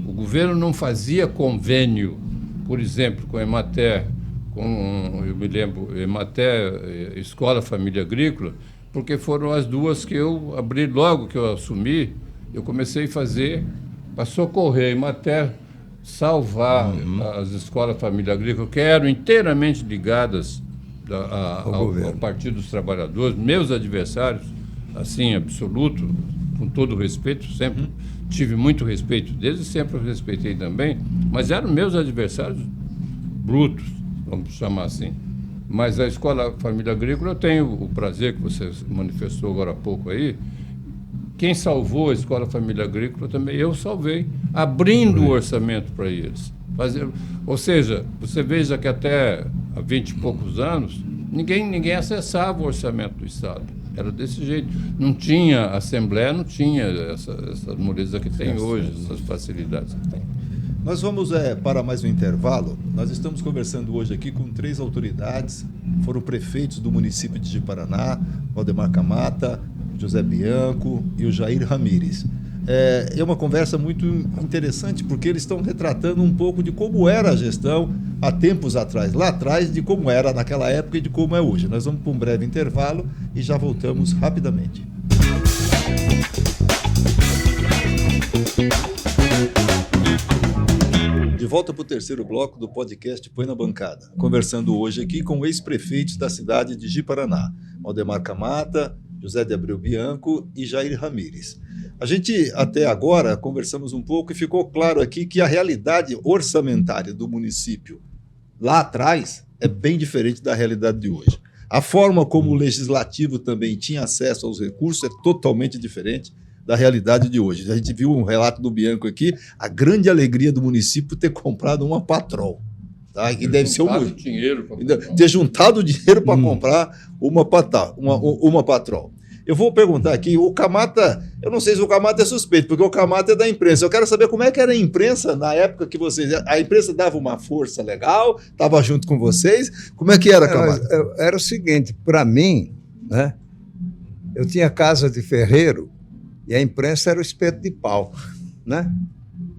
O governo não fazia convênio, por exemplo, com a Emater, eu me lembro, Emater, Escola Família Agrícola, porque foram as duas que eu abri logo que eu assumi, eu comecei a fazer para socorrer a Emater, salvar as escolas Família Agrícola, que eram inteiramente ligadas ao Partido dos Trabalhadores, meus adversários, assim, absoluto, com todo o respeito, sempre tive muito respeito deles e sempre os respeitei também, mas eram meus adversários brutos, vamos chamar assim. Mas a Escola Família Agrícola, eu tenho o prazer que você manifestou agora há pouco aí, quem salvou a Escola Família Agrícola também, eu salvei, abrindo o orçamento para eles. Ou seja, você veja que até há 20 e poucos anos, ninguém acessava o orçamento do Estado. Era desse jeito. Não tinha Assembleia, não tinha essas moleza que tem hoje, essas facilidades que tem. Nós vamos para mais um intervalo. Nós estamos conversando hoje aqui com 3 autoridades, foram prefeitos do município de Ji-Paraná, Valdemar Camata, José Bianco e o Jair Ramírez. É uma conversa muito interessante, porque eles estão retratando um pouco de como era a gestão há tempos atrás, lá atrás, de como era naquela época e de como é hoje. Nós vamos para um breve intervalo e já voltamos rapidamente. De volta para o terceiro bloco do podcast Põe na Bancada, conversando hoje aqui com ex-prefeitos da cidade de Ji-Paraná, Valdemar Camata, José de Abreu Bianco e Jair Ramírez. A gente, até agora, conversamos um pouco e ficou claro aqui que a realidade orçamentária do município lá atrás é bem diferente da realidade de hoje. A forma como o legislativo também tinha acesso aos recursos é totalmente diferente da realidade de hoje. A gente viu um relato do Bianco aqui, a grande alegria do município ter comprado uma Patrol. Tá? Que deve ser ter juntado dinheiro para comprar uma Patrol. Eu vou perguntar aqui, o Camata, eu não sei se o Camata é suspeito, porque o Camata é da imprensa. Eu quero saber como é que era a imprensa na época que vocês... A imprensa dava uma força legal, estava junto com vocês. Como é que era, Camata? Era o seguinte, para mim, né, eu tinha casa de ferreiro e a imprensa era o espeto de pau, né?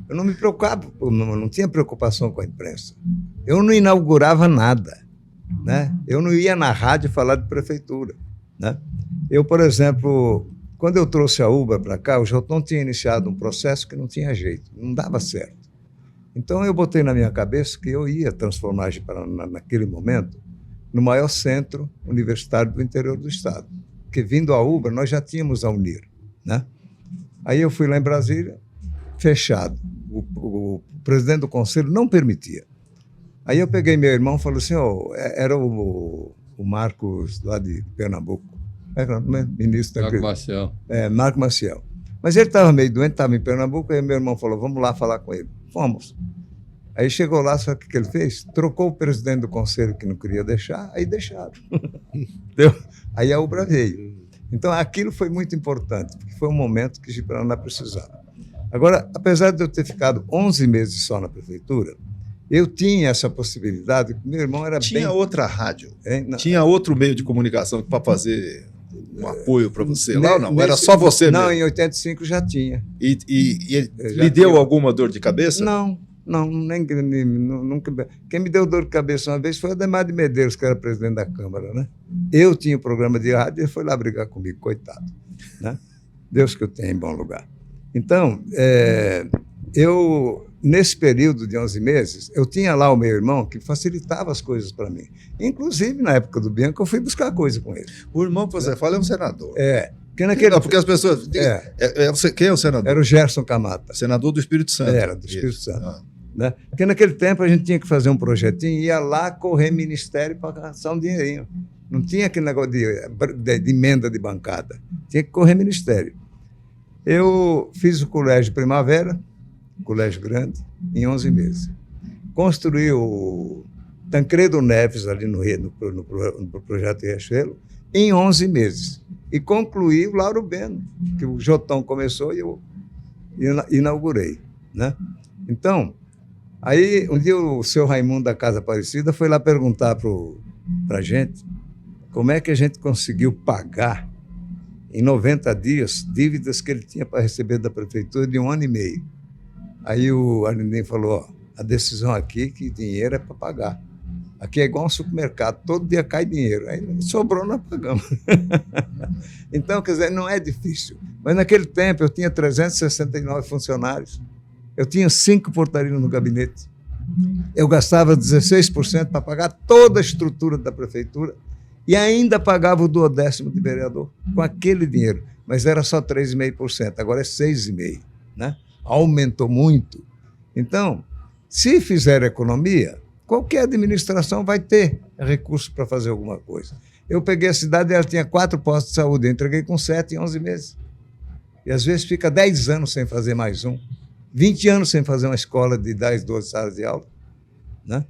Eu não me preocupava, não tinha preocupação com a imprensa. Eu não inaugurava nada, né? Eu não ia na rádio falar de prefeitura, né? Eu, por exemplo, quando eu trouxe a Ubra para cá, o Jotão tinha iniciado um processo que não tinha jeito, não dava certo. Então eu botei na minha cabeça que eu ia transformar Ji-Paraná, naquele momento, no maior centro universitário do interior do estado. Porque vindo a Ubra, nós já tínhamos a Unir, né? Aí eu fui lá em Brasília, fechado. O presidente do conselho não permitia. Aí eu peguei meu irmão e falei assim, era o Marcos lá de Pernambuco, ministro da Marco Maciel. Marco Maciel. Mas ele estava meio doente, estava em Pernambuco, aí meu irmão falou, vamos lá falar com ele. Fomos. Aí chegou lá, sabe o que ele fez? Trocou o presidente do conselho que não queria deixar, aí deixaram. Entendeu? Aí a Ubra veio. Então aquilo foi muito importante, porque foi um momento que Ji-Paraná precisava. Agora, apesar de eu ter ficado 11 meses só na prefeitura, eu tinha essa possibilidade, meu irmão era Tinha bem... outra rádio, Não. tinha outro meio de comunicação para fazer um apoio para você lá ou não? Era só você mesmo? Não, em 85 já tinha. E Já lhe deu tinha. alguma dor de cabeça? Não, nunca. Quem me deu dor de cabeça uma vez foi o Ademar de Medeiros, que era presidente da Câmara, né? Eu tinha um programa de rádio e ele foi lá brigar comigo, coitado, né? Deus que eu tenha em bom lugar. Então, eu, nesse período de 11 meses, eu tinha lá o meu irmão que facilitava as coisas para mim. Inclusive, na época do Bianco, eu fui buscar coisa com ele. O irmão que você fala é um senador. Porque naquele... Não, porque as pessoas... Quem é o senador? Era o Gerson Camata. Senador do Espírito Santo. Era, do Espírito Santo. Né? Porque naquele tempo a gente tinha que fazer um projetinho, ia lá correr ministério para gastar um dinheirinho. Não tinha aquele negócio de emenda de bancada. Tinha que correr ministério. Eu fiz o Colégio Primavera, colégio grande, em 11 meses. Construí o Tancredo Neves ali no projeto Riachuelo em 11 meses. E concluí o Lauro Beno, que o Jotão começou e eu inaugurei, né? Então, aí um dia o seu Raimundo da Casa Aparecida foi lá perguntar para a gente como é que a gente conseguiu pagar em 90 dias dívidas que ele tinha para receber da prefeitura de 1 ano e meio. Aí o Arlindo falou, a decisão aqui é que dinheiro é para pagar. Aqui é igual um supermercado, todo dia cai dinheiro. Aí sobrou, nós pagamos. Então, quer dizer, não é difícil. Mas naquele tempo eu tinha 369 funcionários, eu tinha 5 portarias no gabinete, eu gastava 16% para pagar toda a estrutura da prefeitura e ainda pagava o 12º de vereador com aquele dinheiro. Mas era só 3,5%, agora é 6,5%. Né? Aumentou muito. Então, se fizer economia, qualquer administração vai ter recurso para fazer alguma coisa. Eu peguei a cidade, ela tinha 4 postos de saúde, eu entreguei com 7 em 11 meses. E às vezes fica 10 anos sem fazer mais um, 20 anos sem fazer uma escola de 10, 12 salas de aula. Né?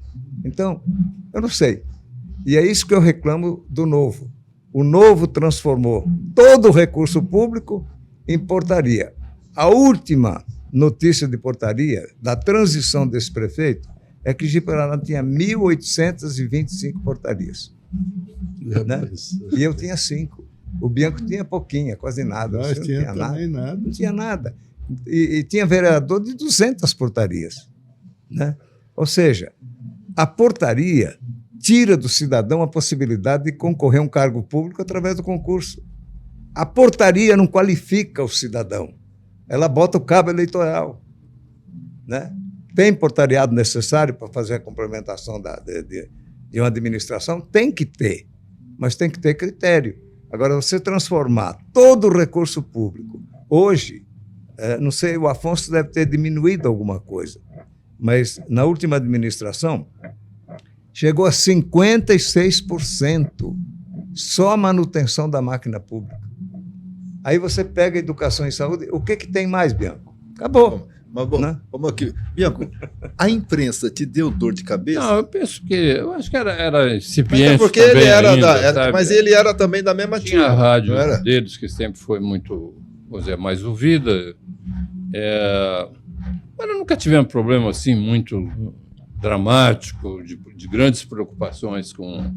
Então, eu não sei. E é isso que eu reclamo do Novo. O Novo transformou todo o recurso público em portaria. A última notícia de portaria da transição desse prefeito é que Ji-Paraná tinha 1.825 portarias. Né? E eu tinha 5. O Bianco tinha pouquinha, quase nada. Nós tinha também nada. Não tinha nada. E tinha vereador de 200 portarias. Né? Ou seja, a portaria tira do cidadão a possibilidade de concorrer a um cargo público através do concurso. A portaria não qualifica o cidadão. Ela bota o cabo eleitoral. Né? Tem portariado necessário para fazer a complementação de uma administração? Tem que ter, mas tem que ter critério. Agora, você transformar todo o recurso público, hoje, não sei, o Afonso deve ter diminuído alguma coisa, mas na última administração, chegou a 56%, só a manutenção da máquina pública. Aí você pega educação e saúde, o que tem mais, Bianco? Acabou. Mas, bom, né? Vamos aqui. Bianco, a imprensa te deu dor de cabeça? Não, eu acho que era incipiente. Mas porque ele era ainda, mas ele era também da mesma tinha turma. A rádio deles, que sempre foi muito, vamos dizer, mais ouvida. Mas nunca tivemos problema assim muito dramático, de grandes preocupações com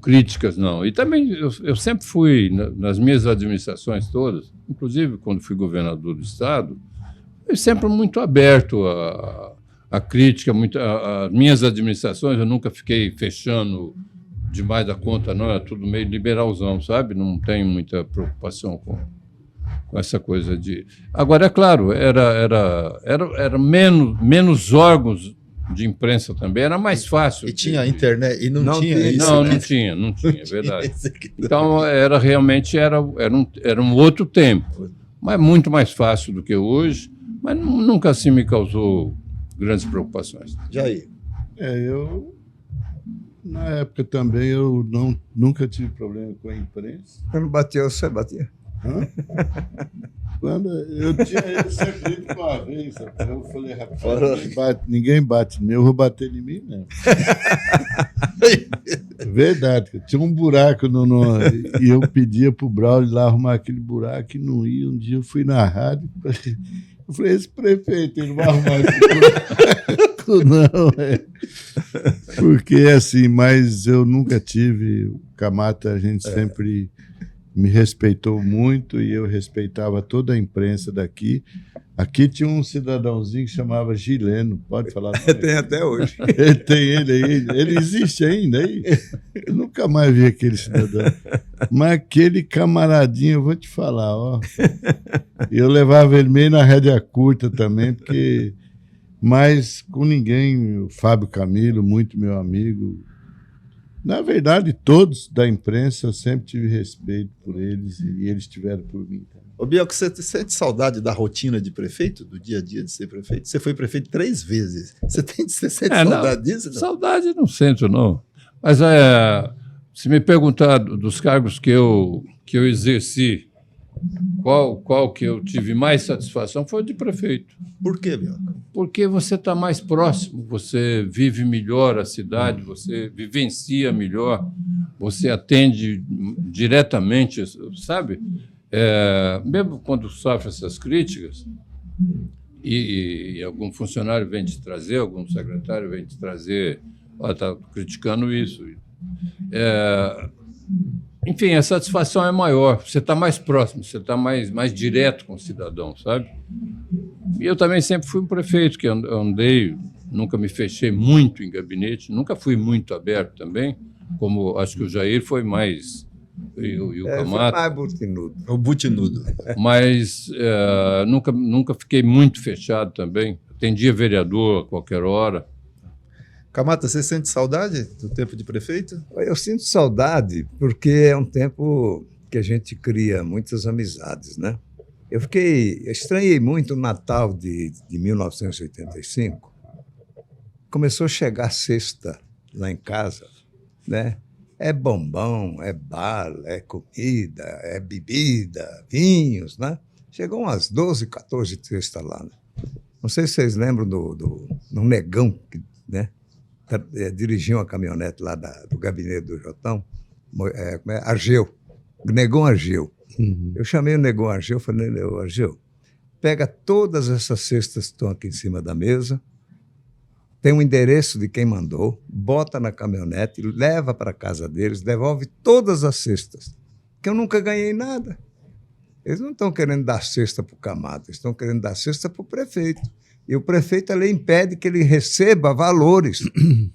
críticas, não. E também eu sempre fui, nas minhas administrações todas, inclusive quando fui governador do Estado, eu sempre muito aberto à crítica, as minhas administrações, eu nunca fiquei fechando demais da conta, não, era tudo meio liberalzão, sabe? Não tenho muita preocupação com essa coisa de... Agora, é claro, era menos órgãos de imprensa também, era mais fácil. E tinha internet, e não tinha isso? Não tinha, é verdade. Então, realmente era um outro tempo, mas muito mais fácil do que hoje, mas nunca assim me causou grandes preocupações. Jair. Eu, na época também, nunca tive problema com a imprensa. Quando bateu, você batia. Hã? Quando eu tinha esse acredito uma vez, sabe? Eu falei, rapaz, ninguém bate em mim, eu vou bater em mim mesmo. Verdade, tinha um buraco e eu pedia pro Braulio lá arrumar aquele buraco e não ia. Um dia eu fui na rádio, eu falei, esse prefeito, ele não vai arrumar esse buraco, não. Porque assim, mas eu nunca tive, o Camata, a gente sempre me respeitou muito e eu respeitava toda a imprensa daqui. Aqui tinha um cidadãozinho que chamava Gileno, pode falar? Tem até hoje. Tem ele aí, ele existe ainda aí? Eu nunca mais vi aquele cidadão. Mas aquele camaradinho, eu vou te falar, ó. Eu levava ele meio na rédea curta também, porque... Mas com ninguém, o Fábio Camilo, muito meu amigo. Na verdade, todos da imprensa, eu sempre tive respeito por eles e eles tiveram por mim. Ô, Bielco, você sente saudade da rotina de prefeito, do dia a dia de ser prefeito? Você foi prefeito 3 vezes. Você sente saudade disso? Não? Saudade não sinto, não. Mas se me perguntar dos cargos que eu exerci, qual que eu tive mais satisfação foi o de prefeito. Por quê, Bielco? Porque você está mais próximo, você vive melhor a cidade, você vivencia melhor, você atende diretamente, sabe? Mesmo quando sofre essas críticas, e algum funcionário vem te trazer, algum secretário vem te trazer, está criticando isso. Enfim, a satisfação é maior, você está mais próximo, você está mais direto com o cidadão, sabe? E eu também sempre fui um prefeito que andei, nunca me fechei muito em gabinete, nunca fui muito aberto também, como acho que o Jair foi mais, e o Camata. Foi mais butinudo. O butinudo. Mas nunca fiquei muito fechado também, atendia vereador a qualquer hora. Camata, você sente saudade do tempo de prefeito? Eu sinto saudade porque é um tempo que a gente cria muitas amizades, né? Eu estranhei muito o Natal de 1985. Começou a chegar sexta lá em casa, né? É bombom, é bala, é comida, é bebida, vinhos, né? Chegou umas 12, 14 sextas lá, né? Não sei se vocês lembram do negão, né? Dirigiu uma caminhonete lá do gabinete do Jotão, Argeu, Negão Argeu. Uhum. Eu chamei o Negão Argeu, falei, Argeu, pega todas essas cestas que estão aqui em cima da mesa, tem um endereço de quem mandou, bota na caminhonete, leva para a casa deles, devolve todas as cestas, que eu nunca ganhei nada. Eles não estão querendo dar cesta para o Camata, eles estão querendo dar cesta para o prefeito. E o prefeito, a lei impede que ele receba valores.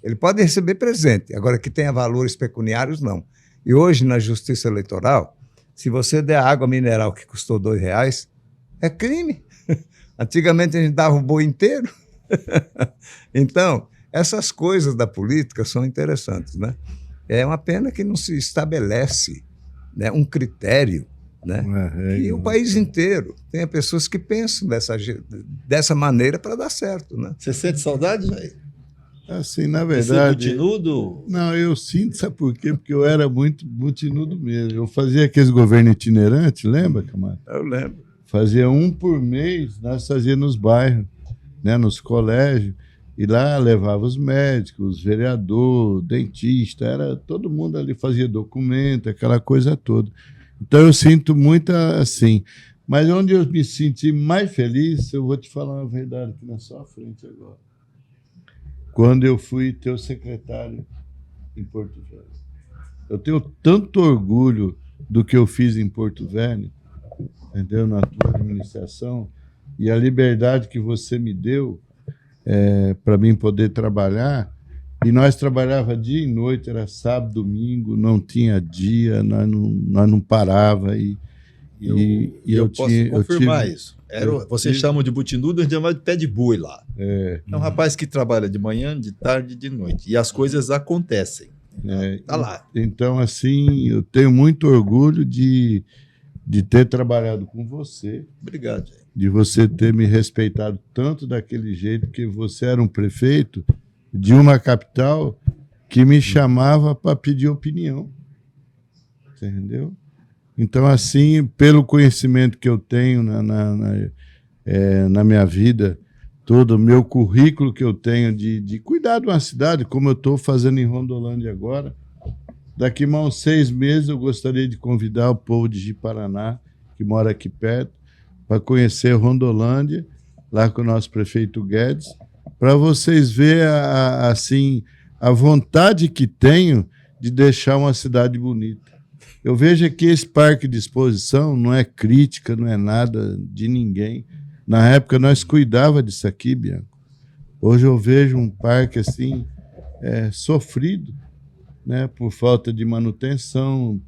Ele pode receber presente, agora que tenha valores pecuniários, não. E hoje, na Justiça Eleitoral, se você der água mineral que custou R$2, é crime. Antigamente a gente dava o boi inteiro. Então, essas coisas da política são interessantes, né? É uma pena que não se estabelece, né, um critério, né? E o país inteiro tem pessoas que pensam dessa maneira para dar certo, né? Você sente saudade, Jair? Assim, na verdade... Esse butinudo? Não, eu sinto, sabe por quê? Porque eu era muito butinudo mesmo. Eu fazia aqueles governos itinerantes, lembra, Camata? Eu lembro. Fazia um por mês, nós fazíamos nos bairros, né, nos colégios, e lá levava os médicos, os vereadores, dentista, era, todo mundo ali fazia documento, aquela coisa toda. Então eu sinto muito assim. Mas onde eu me senti mais feliz, eu vou te falar uma verdade aqui na sua frente agora. Quando eu fui teu secretário em Porto Velho. Eu tenho tanto orgulho do que eu fiz em Porto Velho, entendeu? Na tua administração, e a liberdade que você me deu para mim poder trabalhar. E nós trabalhava dia e noite, era sábado, domingo, não tinha dia, nós não parava. Eu posso confirmar isso. Vocês chamam de butinudo, a gente chama de pé de boi lá. É um rapaz que trabalha de manhã, de tarde e de noite. E as coisas acontecem. Tá lá. Então, assim, eu tenho muito orgulho de ter trabalhado com você. Obrigado, Jair. De você ter me respeitado tanto daquele jeito, que você era um prefeito de uma capital que me chamava para pedir opinião. Entendeu? Então, assim, pelo conhecimento que eu tenho na minha vida, todo o meu currículo que eu tenho de cuidar de uma cidade, como eu estou fazendo em Rondolândia agora, daqui a uns 6 meses eu gostaria de convidar o povo de Ji-Paraná, que mora aqui perto, para conhecer Rondolândia, lá com o nosso prefeito Guedes, para vocês verem assim, a vontade que tenho de deixar uma cidade bonita. Eu vejo que esse parque de exposição não é crítica, não é nada de ninguém. Na época nós cuidava disso aqui, Bianco. Hoje eu vejo um parque assim, sofrido, né, por falta de manutenção,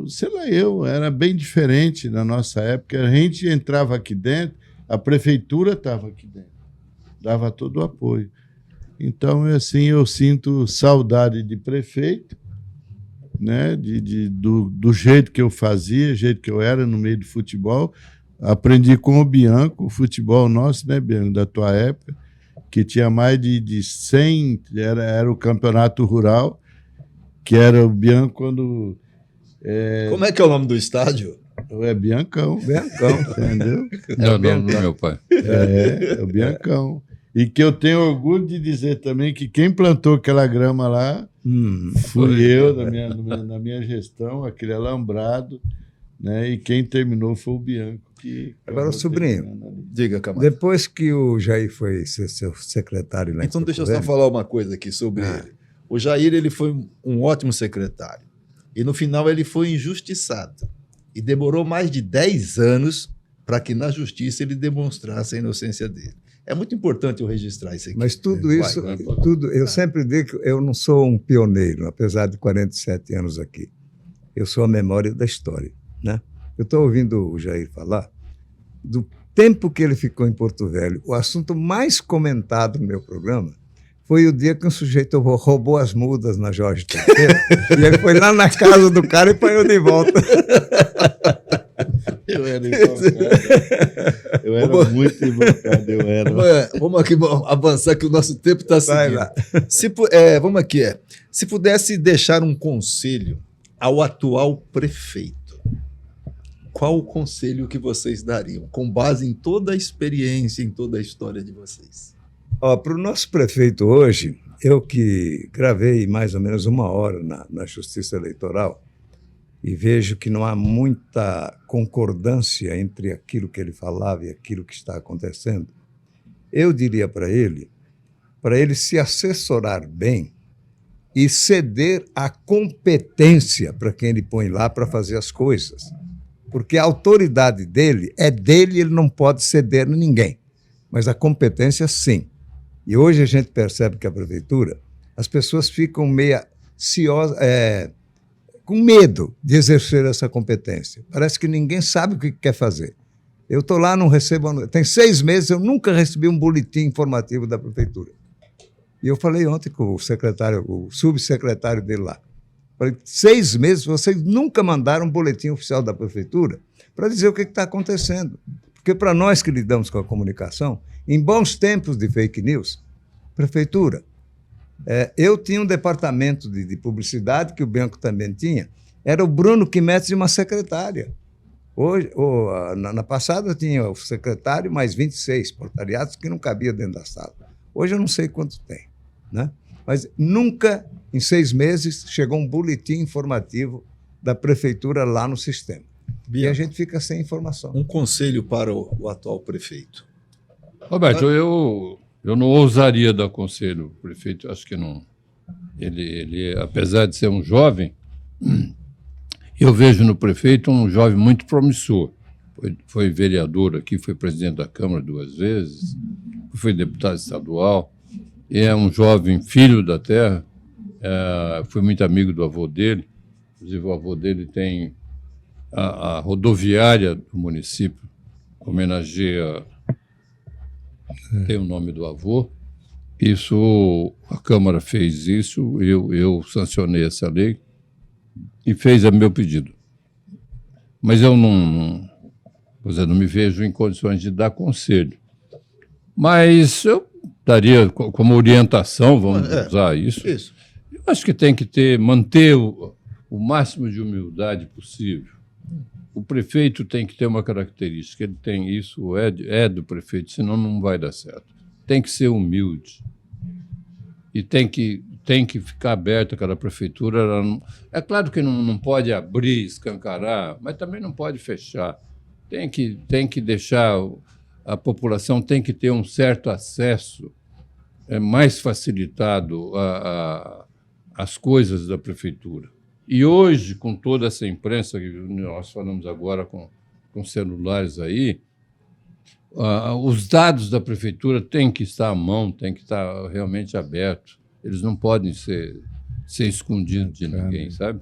sei lá, era bem diferente na nossa época. A gente entrava aqui dentro, a prefeitura estava aqui dentro, dava todo o apoio. Então, assim, eu sinto saudade de prefeito, né, do jeito que eu fazia, jeito que eu era no meio do futebol. Aprendi com o Bianco, o futebol nosso, né, Bianco, da tua época, que tinha mais de 100, era o campeonato rural, que era o Bianco quando... Como é que é o nome do estádio? É Biancão. Biancão. Entendeu? É o nome do meu pai. É o Biancão. E que eu tenho orgulho de dizer também que quem plantou aquela grama lá fui eu, na minha gestão, aquele alambrado, né? E quem terminou foi o Bianco. Agora, sobrinho, diga, Camargo. depois que o Jair foi ser seu secretário lá em Então, Porto deixa eu só Velho, falar uma coisa aqui sobre ele. O Jair, ele foi um ótimo secretário. E, no final, ele foi injustiçado. E demorou mais de 10 anos para que, na justiça, ele demonstrasse a inocência dele. É muito importante eu registrar isso aqui. Mas tudo isso, eu sempre digo que eu não sou um pioneiro, apesar de 47 anos aqui. Eu sou a memória da história, né? Eu estou ouvindo o Jair falar do tempo que ele ficou em Porto Velho. O assunto mais comentado no meu programa foi o dia que um sujeito roubou as mudas na Jorge III, e ele foi lá na casa do cara e pagou de volta. Eu era invocado. Eu era muito invocado. Vamos aqui avançar, que o nosso tempo está seguindo. lá. Vamos aqui. Se pudesse deixar um conselho ao atual prefeito, qual o conselho que vocês dariam, com base em toda a experiência, em toda a história de vocês? Para o nosso prefeito hoje, eu que gravei mais ou menos 1 hora na Justiça Eleitoral, e vejo que não há muita concordância entre aquilo que ele falava e aquilo que está acontecendo, eu diria para ele se assessorar bem e ceder a competência para quem ele põe lá para fazer as coisas. Porque a autoridade dele é dele, ele não pode ceder a ninguém. Mas a competência, sim. E hoje a gente percebe que a prefeitura, as pessoas ficam meio com medo de exercer essa competência. Parece que ninguém sabe o que quer fazer. Eu estou lá, não recebo... Tem 6 meses, eu nunca recebi um boletim informativo da prefeitura. E eu falei ontem com o subsecretário dele lá. Falei, 6 meses, vocês nunca mandaram um boletim oficial da prefeitura para dizer o que está acontecendo. Porque para nós que lidamos com a comunicação, em bons tempos de fake news, prefeitura, eu tinha um departamento de publicidade, que o Bianco também tinha, era o Bruno Quimetes e uma secretária. Hoje, na passada eu tinha o secretário mais 26 portariados que não cabia dentro da sala. Hoje eu não sei quantos tem, né? Mas nunca, em 6 meses, chegou um boletim informativo da prefeitura lá no sistema. Bianco, e a gente fica sem informação. Um conselho para o atual prefeito. Roberto, eu não ousaria dar conselho ao prefeito, acho que não. Ele, apesar de ser um jovem, eu vejo no prefeito um jovem muito promissor. Foi vereador aqui, foi presidente da Câmara 2 vezes, foi deputado estadual, é um jovem filho da terra, fui muito amigo do avô dele, inclusive o avô dele tem a rodoviária do município, homenageia, tem o nome do avô. Isso, a Câmara fez isso, eu sancionei essa lei e fez a meu pedido. Mas eu não me vejo em condições de dar conselho. Mas eu daria como orientação, vamos usar isso. Isso. Eu acho que tem que manter o máximo de humildade possível. O prefeito tem que ter uma característica, ele tem isso, é do prefeito, senão não vai dar certo. Tem que ser humilde. E tem que ficar aberta aquela prefeitura. É claro que não pode abrir, escancarar, mas também não pode fechar. Tem que deixar, a população tem que ter um certo acesso mais facilitado às coisas da prefeitura. E hoje, com toda essa imprensa que nós falamos agora com celulares aí, os dados da prefeitura têm que estar à mão, têm que estar realmente abertos. Eles não podem ser escondidos de ninguém, sabe?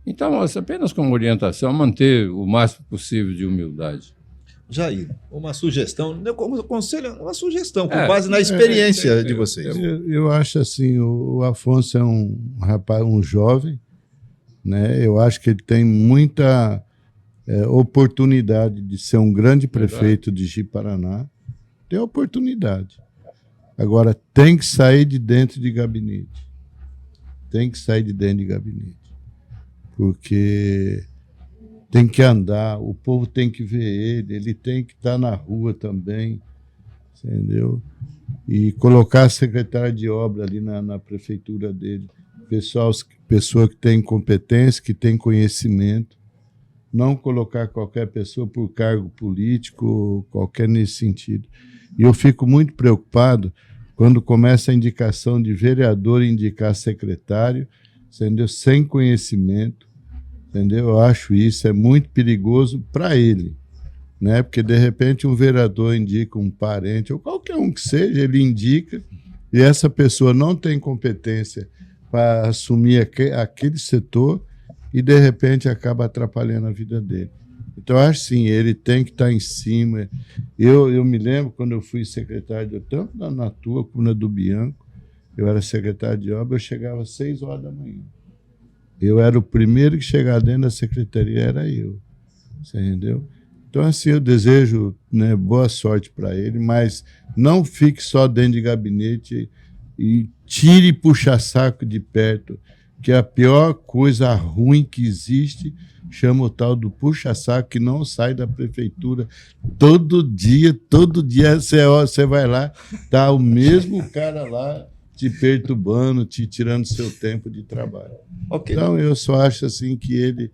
Então, apenas como orientação, manter o máximo possível de humildade. Jair, uma sugestão, não como conselho, uma sugestão, com base na experiência de vocês. Eu acho assim, o Afonso é um rapaz, um jovem, né? Eu acho que ele tem muita oportunidade de ser um grande prefeito de Ji-Paraná. Tem oportunidade. Agora, tem que sair de dentro de gabinete. Tem que sair de dentro de gabinete. Porque tem que andar, o povo tem que ver ele tem que estar na rua também, entendeu? E colocar a secretária de obra ali na prefeitura dele. Pessoa que tem competência, que tem conhecimento. Não colocar qualquer pessoa por cargo político, qualquer nesse sentido. E eu fico muito preocupado quando começa a indicação de vereador indicar secretário, entendeu? Sem conhecimento, entendeu? Eu acho isso muito perigoso para ele, né? Porque, de repente, um vereador indica um parente, ou qualquer um que seja, ele indica, e essa pessoa não tem competência para assumir aquele setor e, de repente, acaba atrapalhando a vida dele. Então, eu acho sim, ele tem que estar em cima. Eu me lembro quando eu fui secretário, tanto na tua como na do Bianco, eu era secretário de obra, eu chegava às 6 horas da manhã. Eu era o primeiro que chegava dentro da secretaria, era eu. Você entendeu? Então, assim, eu desejo, né, boa sorte para ele, mas não fique só dentro de gabinete e tire puxa-saco de perto, que a pior coisa ruim que existe chama o tal do puxa-saco, que não sai da prefeitura. Todo dia você vai lá, tá o mesmo cara lá te perturbando, te tirando seu tempo de trabalho. Okay. Então, eu só acho assim que ele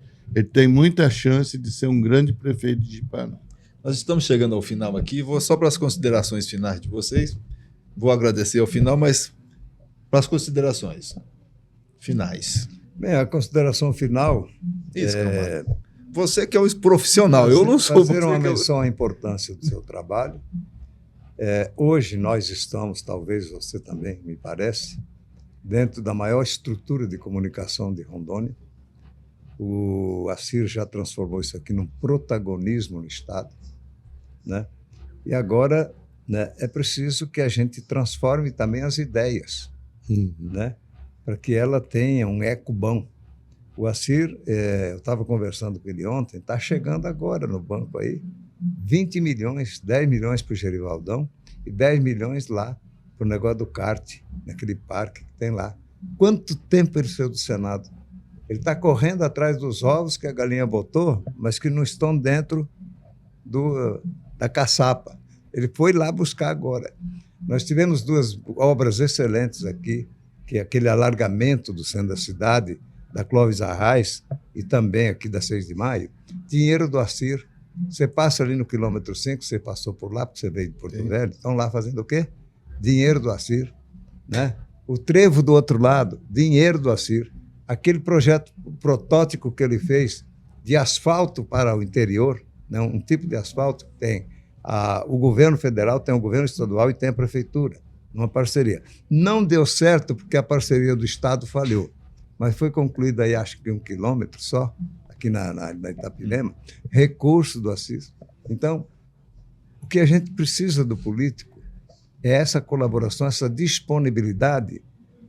tem muita chance de ser um grande prefeito de Ji-Paraná. Nós estamos chegando ao final aqui, vou só para as considerações finais de vocês. Vou agradecer ao final, mas para as considerações finais. Bem, a consideração final isso, você que é o profissional, eu não sou. Fazer uma menção à importância do seu trabalho. Hoje nós estamos, talvez você também, me parece, dentro da maior estrutura de comunicação de Rondônia. O Assir já transformou isso aqui num protagonismo no Estado, né? E agora, né, é preciso que a gente transforme também as ideias, né, para que ela tenha um eco bom. O Assir, eu estava conversando com ele ontem, está chegando agora no banco aí, 20 milhões, 10 milhões para o Gerivaldão e 10 milhões lá para o negócio do kart, naquele parque que tem lá. Quanto tempo ele saiu do Senado? Ele está correndo atrás dos ovos que a galinha botou, mas que não estão dentro da caçapa. Ele foi lá buscar agora. Nós tivemos 2 obras excelentes aqui, que é aquele alargamento do centro da cidade, da Clóvis Arraes, e também aqui da 6 de Maio. Dinheiro do Assir. Você passa ali no quilômetro 5, você passou por lá, porque você veio de Porto Velho, estão lá fazendo o quê? Dinheiro do Assir, né? O trevo do outro lado, dinheiro do Assir. Aquele projeto protótipo que ele fez de asfalto para o interior, né? Um tipo de asfalto que tem o governo federal, tem o governo estadual e tem a prefeitura, numa parceria. Não deu certo porque a parceria do Estado falhou, mas foi concluída aí, acho que 1 quilômetro só, aqui na Itapirema, recurso do Assis. Então, o que a gente precisa do político é essa colaboração, essa disponibilidade.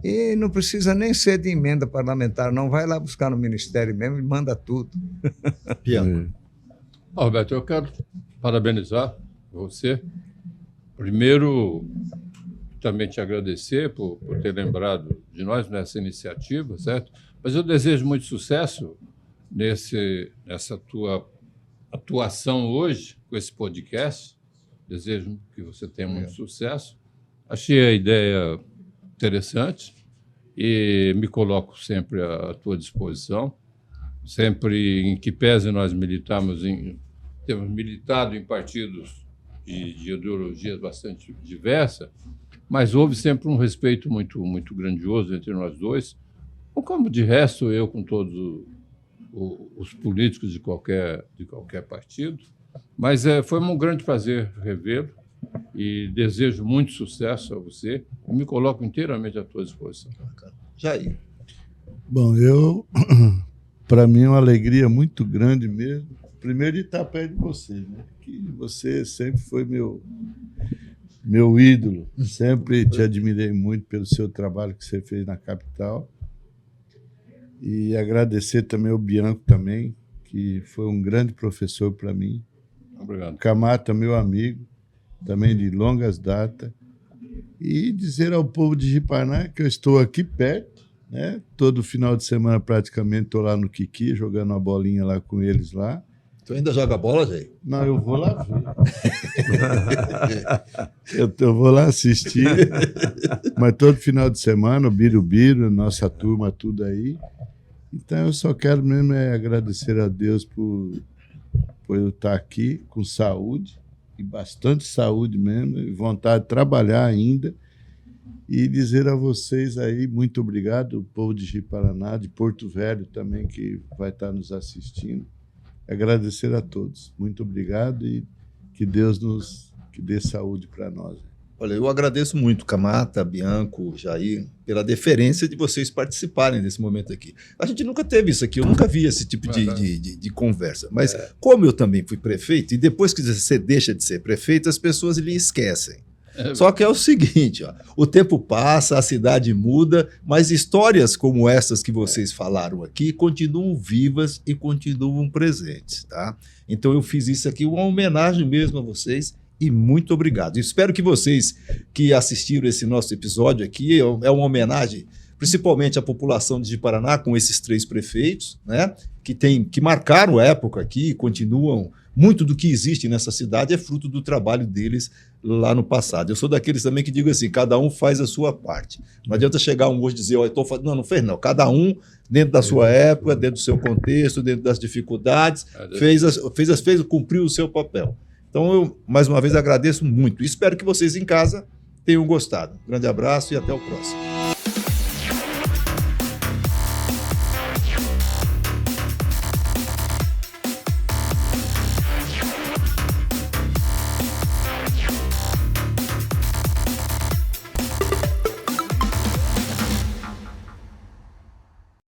E não precisa nem ser de emenda parlamentar, não. Vai lá buscar no Ministério mesmo e manda tudo. Bianco. Roberto, eu quero parabenizar você. Primeiro, também te agradecer por ter lembrado de nós nessa iniciativa, certo? Mas eu desejo muito sucesso nessa tua atuação hoje com esse podcast. Desejo que você tenha muito sucesso. Achei a ideia interessante e me coloco sempre à tua disposição. Sempre em que pese nós temos militado em partidos de ideologias bastante diversas, mas houve sempre um respeito muito, muito grandioso entre nós dois, como de resto eu com todos os políticos de qualquer partido. Mas foi um grande prazer revê-lo e desejo muito sucesso a você e me coloco inteiramente à tua disposição. Jair. Bom, para mim é uma alegria muito grande mesmo, primeiro de estar perto de você, né? Que você sempre foi meu ídolo, sempre te admirei muito pelo seu trabalho que você fez na capital. E agradecer também ao Bianco também, que foi um grande professor para mim. Obrigado. Camata, meu amigo, também de longas datas. E dizer ao povo de Ji-Paraná que eu estou aqui perto, né? Todo final de semana praticamente estou lá no Kiki, jogando uma bolinha lá com eles lá. Tu ainda joga bola, Jair? Não, eu vou lá ver. eu vou lá assistir. Mas todo final de semana, o Birubiru, nossa turma, tudo aí. Então eu só quero mesmo agradecer a Deus por eu estar aqui com saúde, e bastante saúde mesmo, e vontade de trabalhar ainda. E dizer a vocês aí, muito obrigado, o povo de Ji-Paraná, de Porto Velho também, que vai estar nos assistindo. Agradecer a todos. Muito obrigado e que Deus que dê saúde para nós. Olha, eu agradeço muito, Camata, Bianco, Jair, pela deferência de vocês participarem desse momento aqui. A gente nunca teve isso aqui, eu nunca vi esse tipo de conversa. Mas como eu também fui prefeito, e depois que você deixa de ser prefeito, as pessoas lhe esquecem. Só que é o seguinte, ó, o tempo passa, a cidade muda, mas histórias como essas que vocês falaram aqui continuam vivas e continuam presentes, tá? Então eu fiz isso aqui, uma homenagem mesmo a vocês e muito obrigado. Espero que vocês que assistiram esse nosso episódio aqui, é uma homenagem principalmente à população de Ji-Paraná, com esses 3 prefeitos, né, que marcaram a época aqui e continuam. Muito do que existe nessa cidade é fruto do trabalho deles lá no passado. Eu sou daqueles também que digo assim, cada um faz a sua parte. Não adianta chegar um hoje e dizer, estou fazendo. Não fez não. Cada um, dentro da sua época, dentro do seu contexto, dentro das dificuldades, cumpriu o seu papel. Então, eu, mais uma vez, agradeço muito. Espero que vocês em casa tenham gostado. Grande abraço e até o próximo.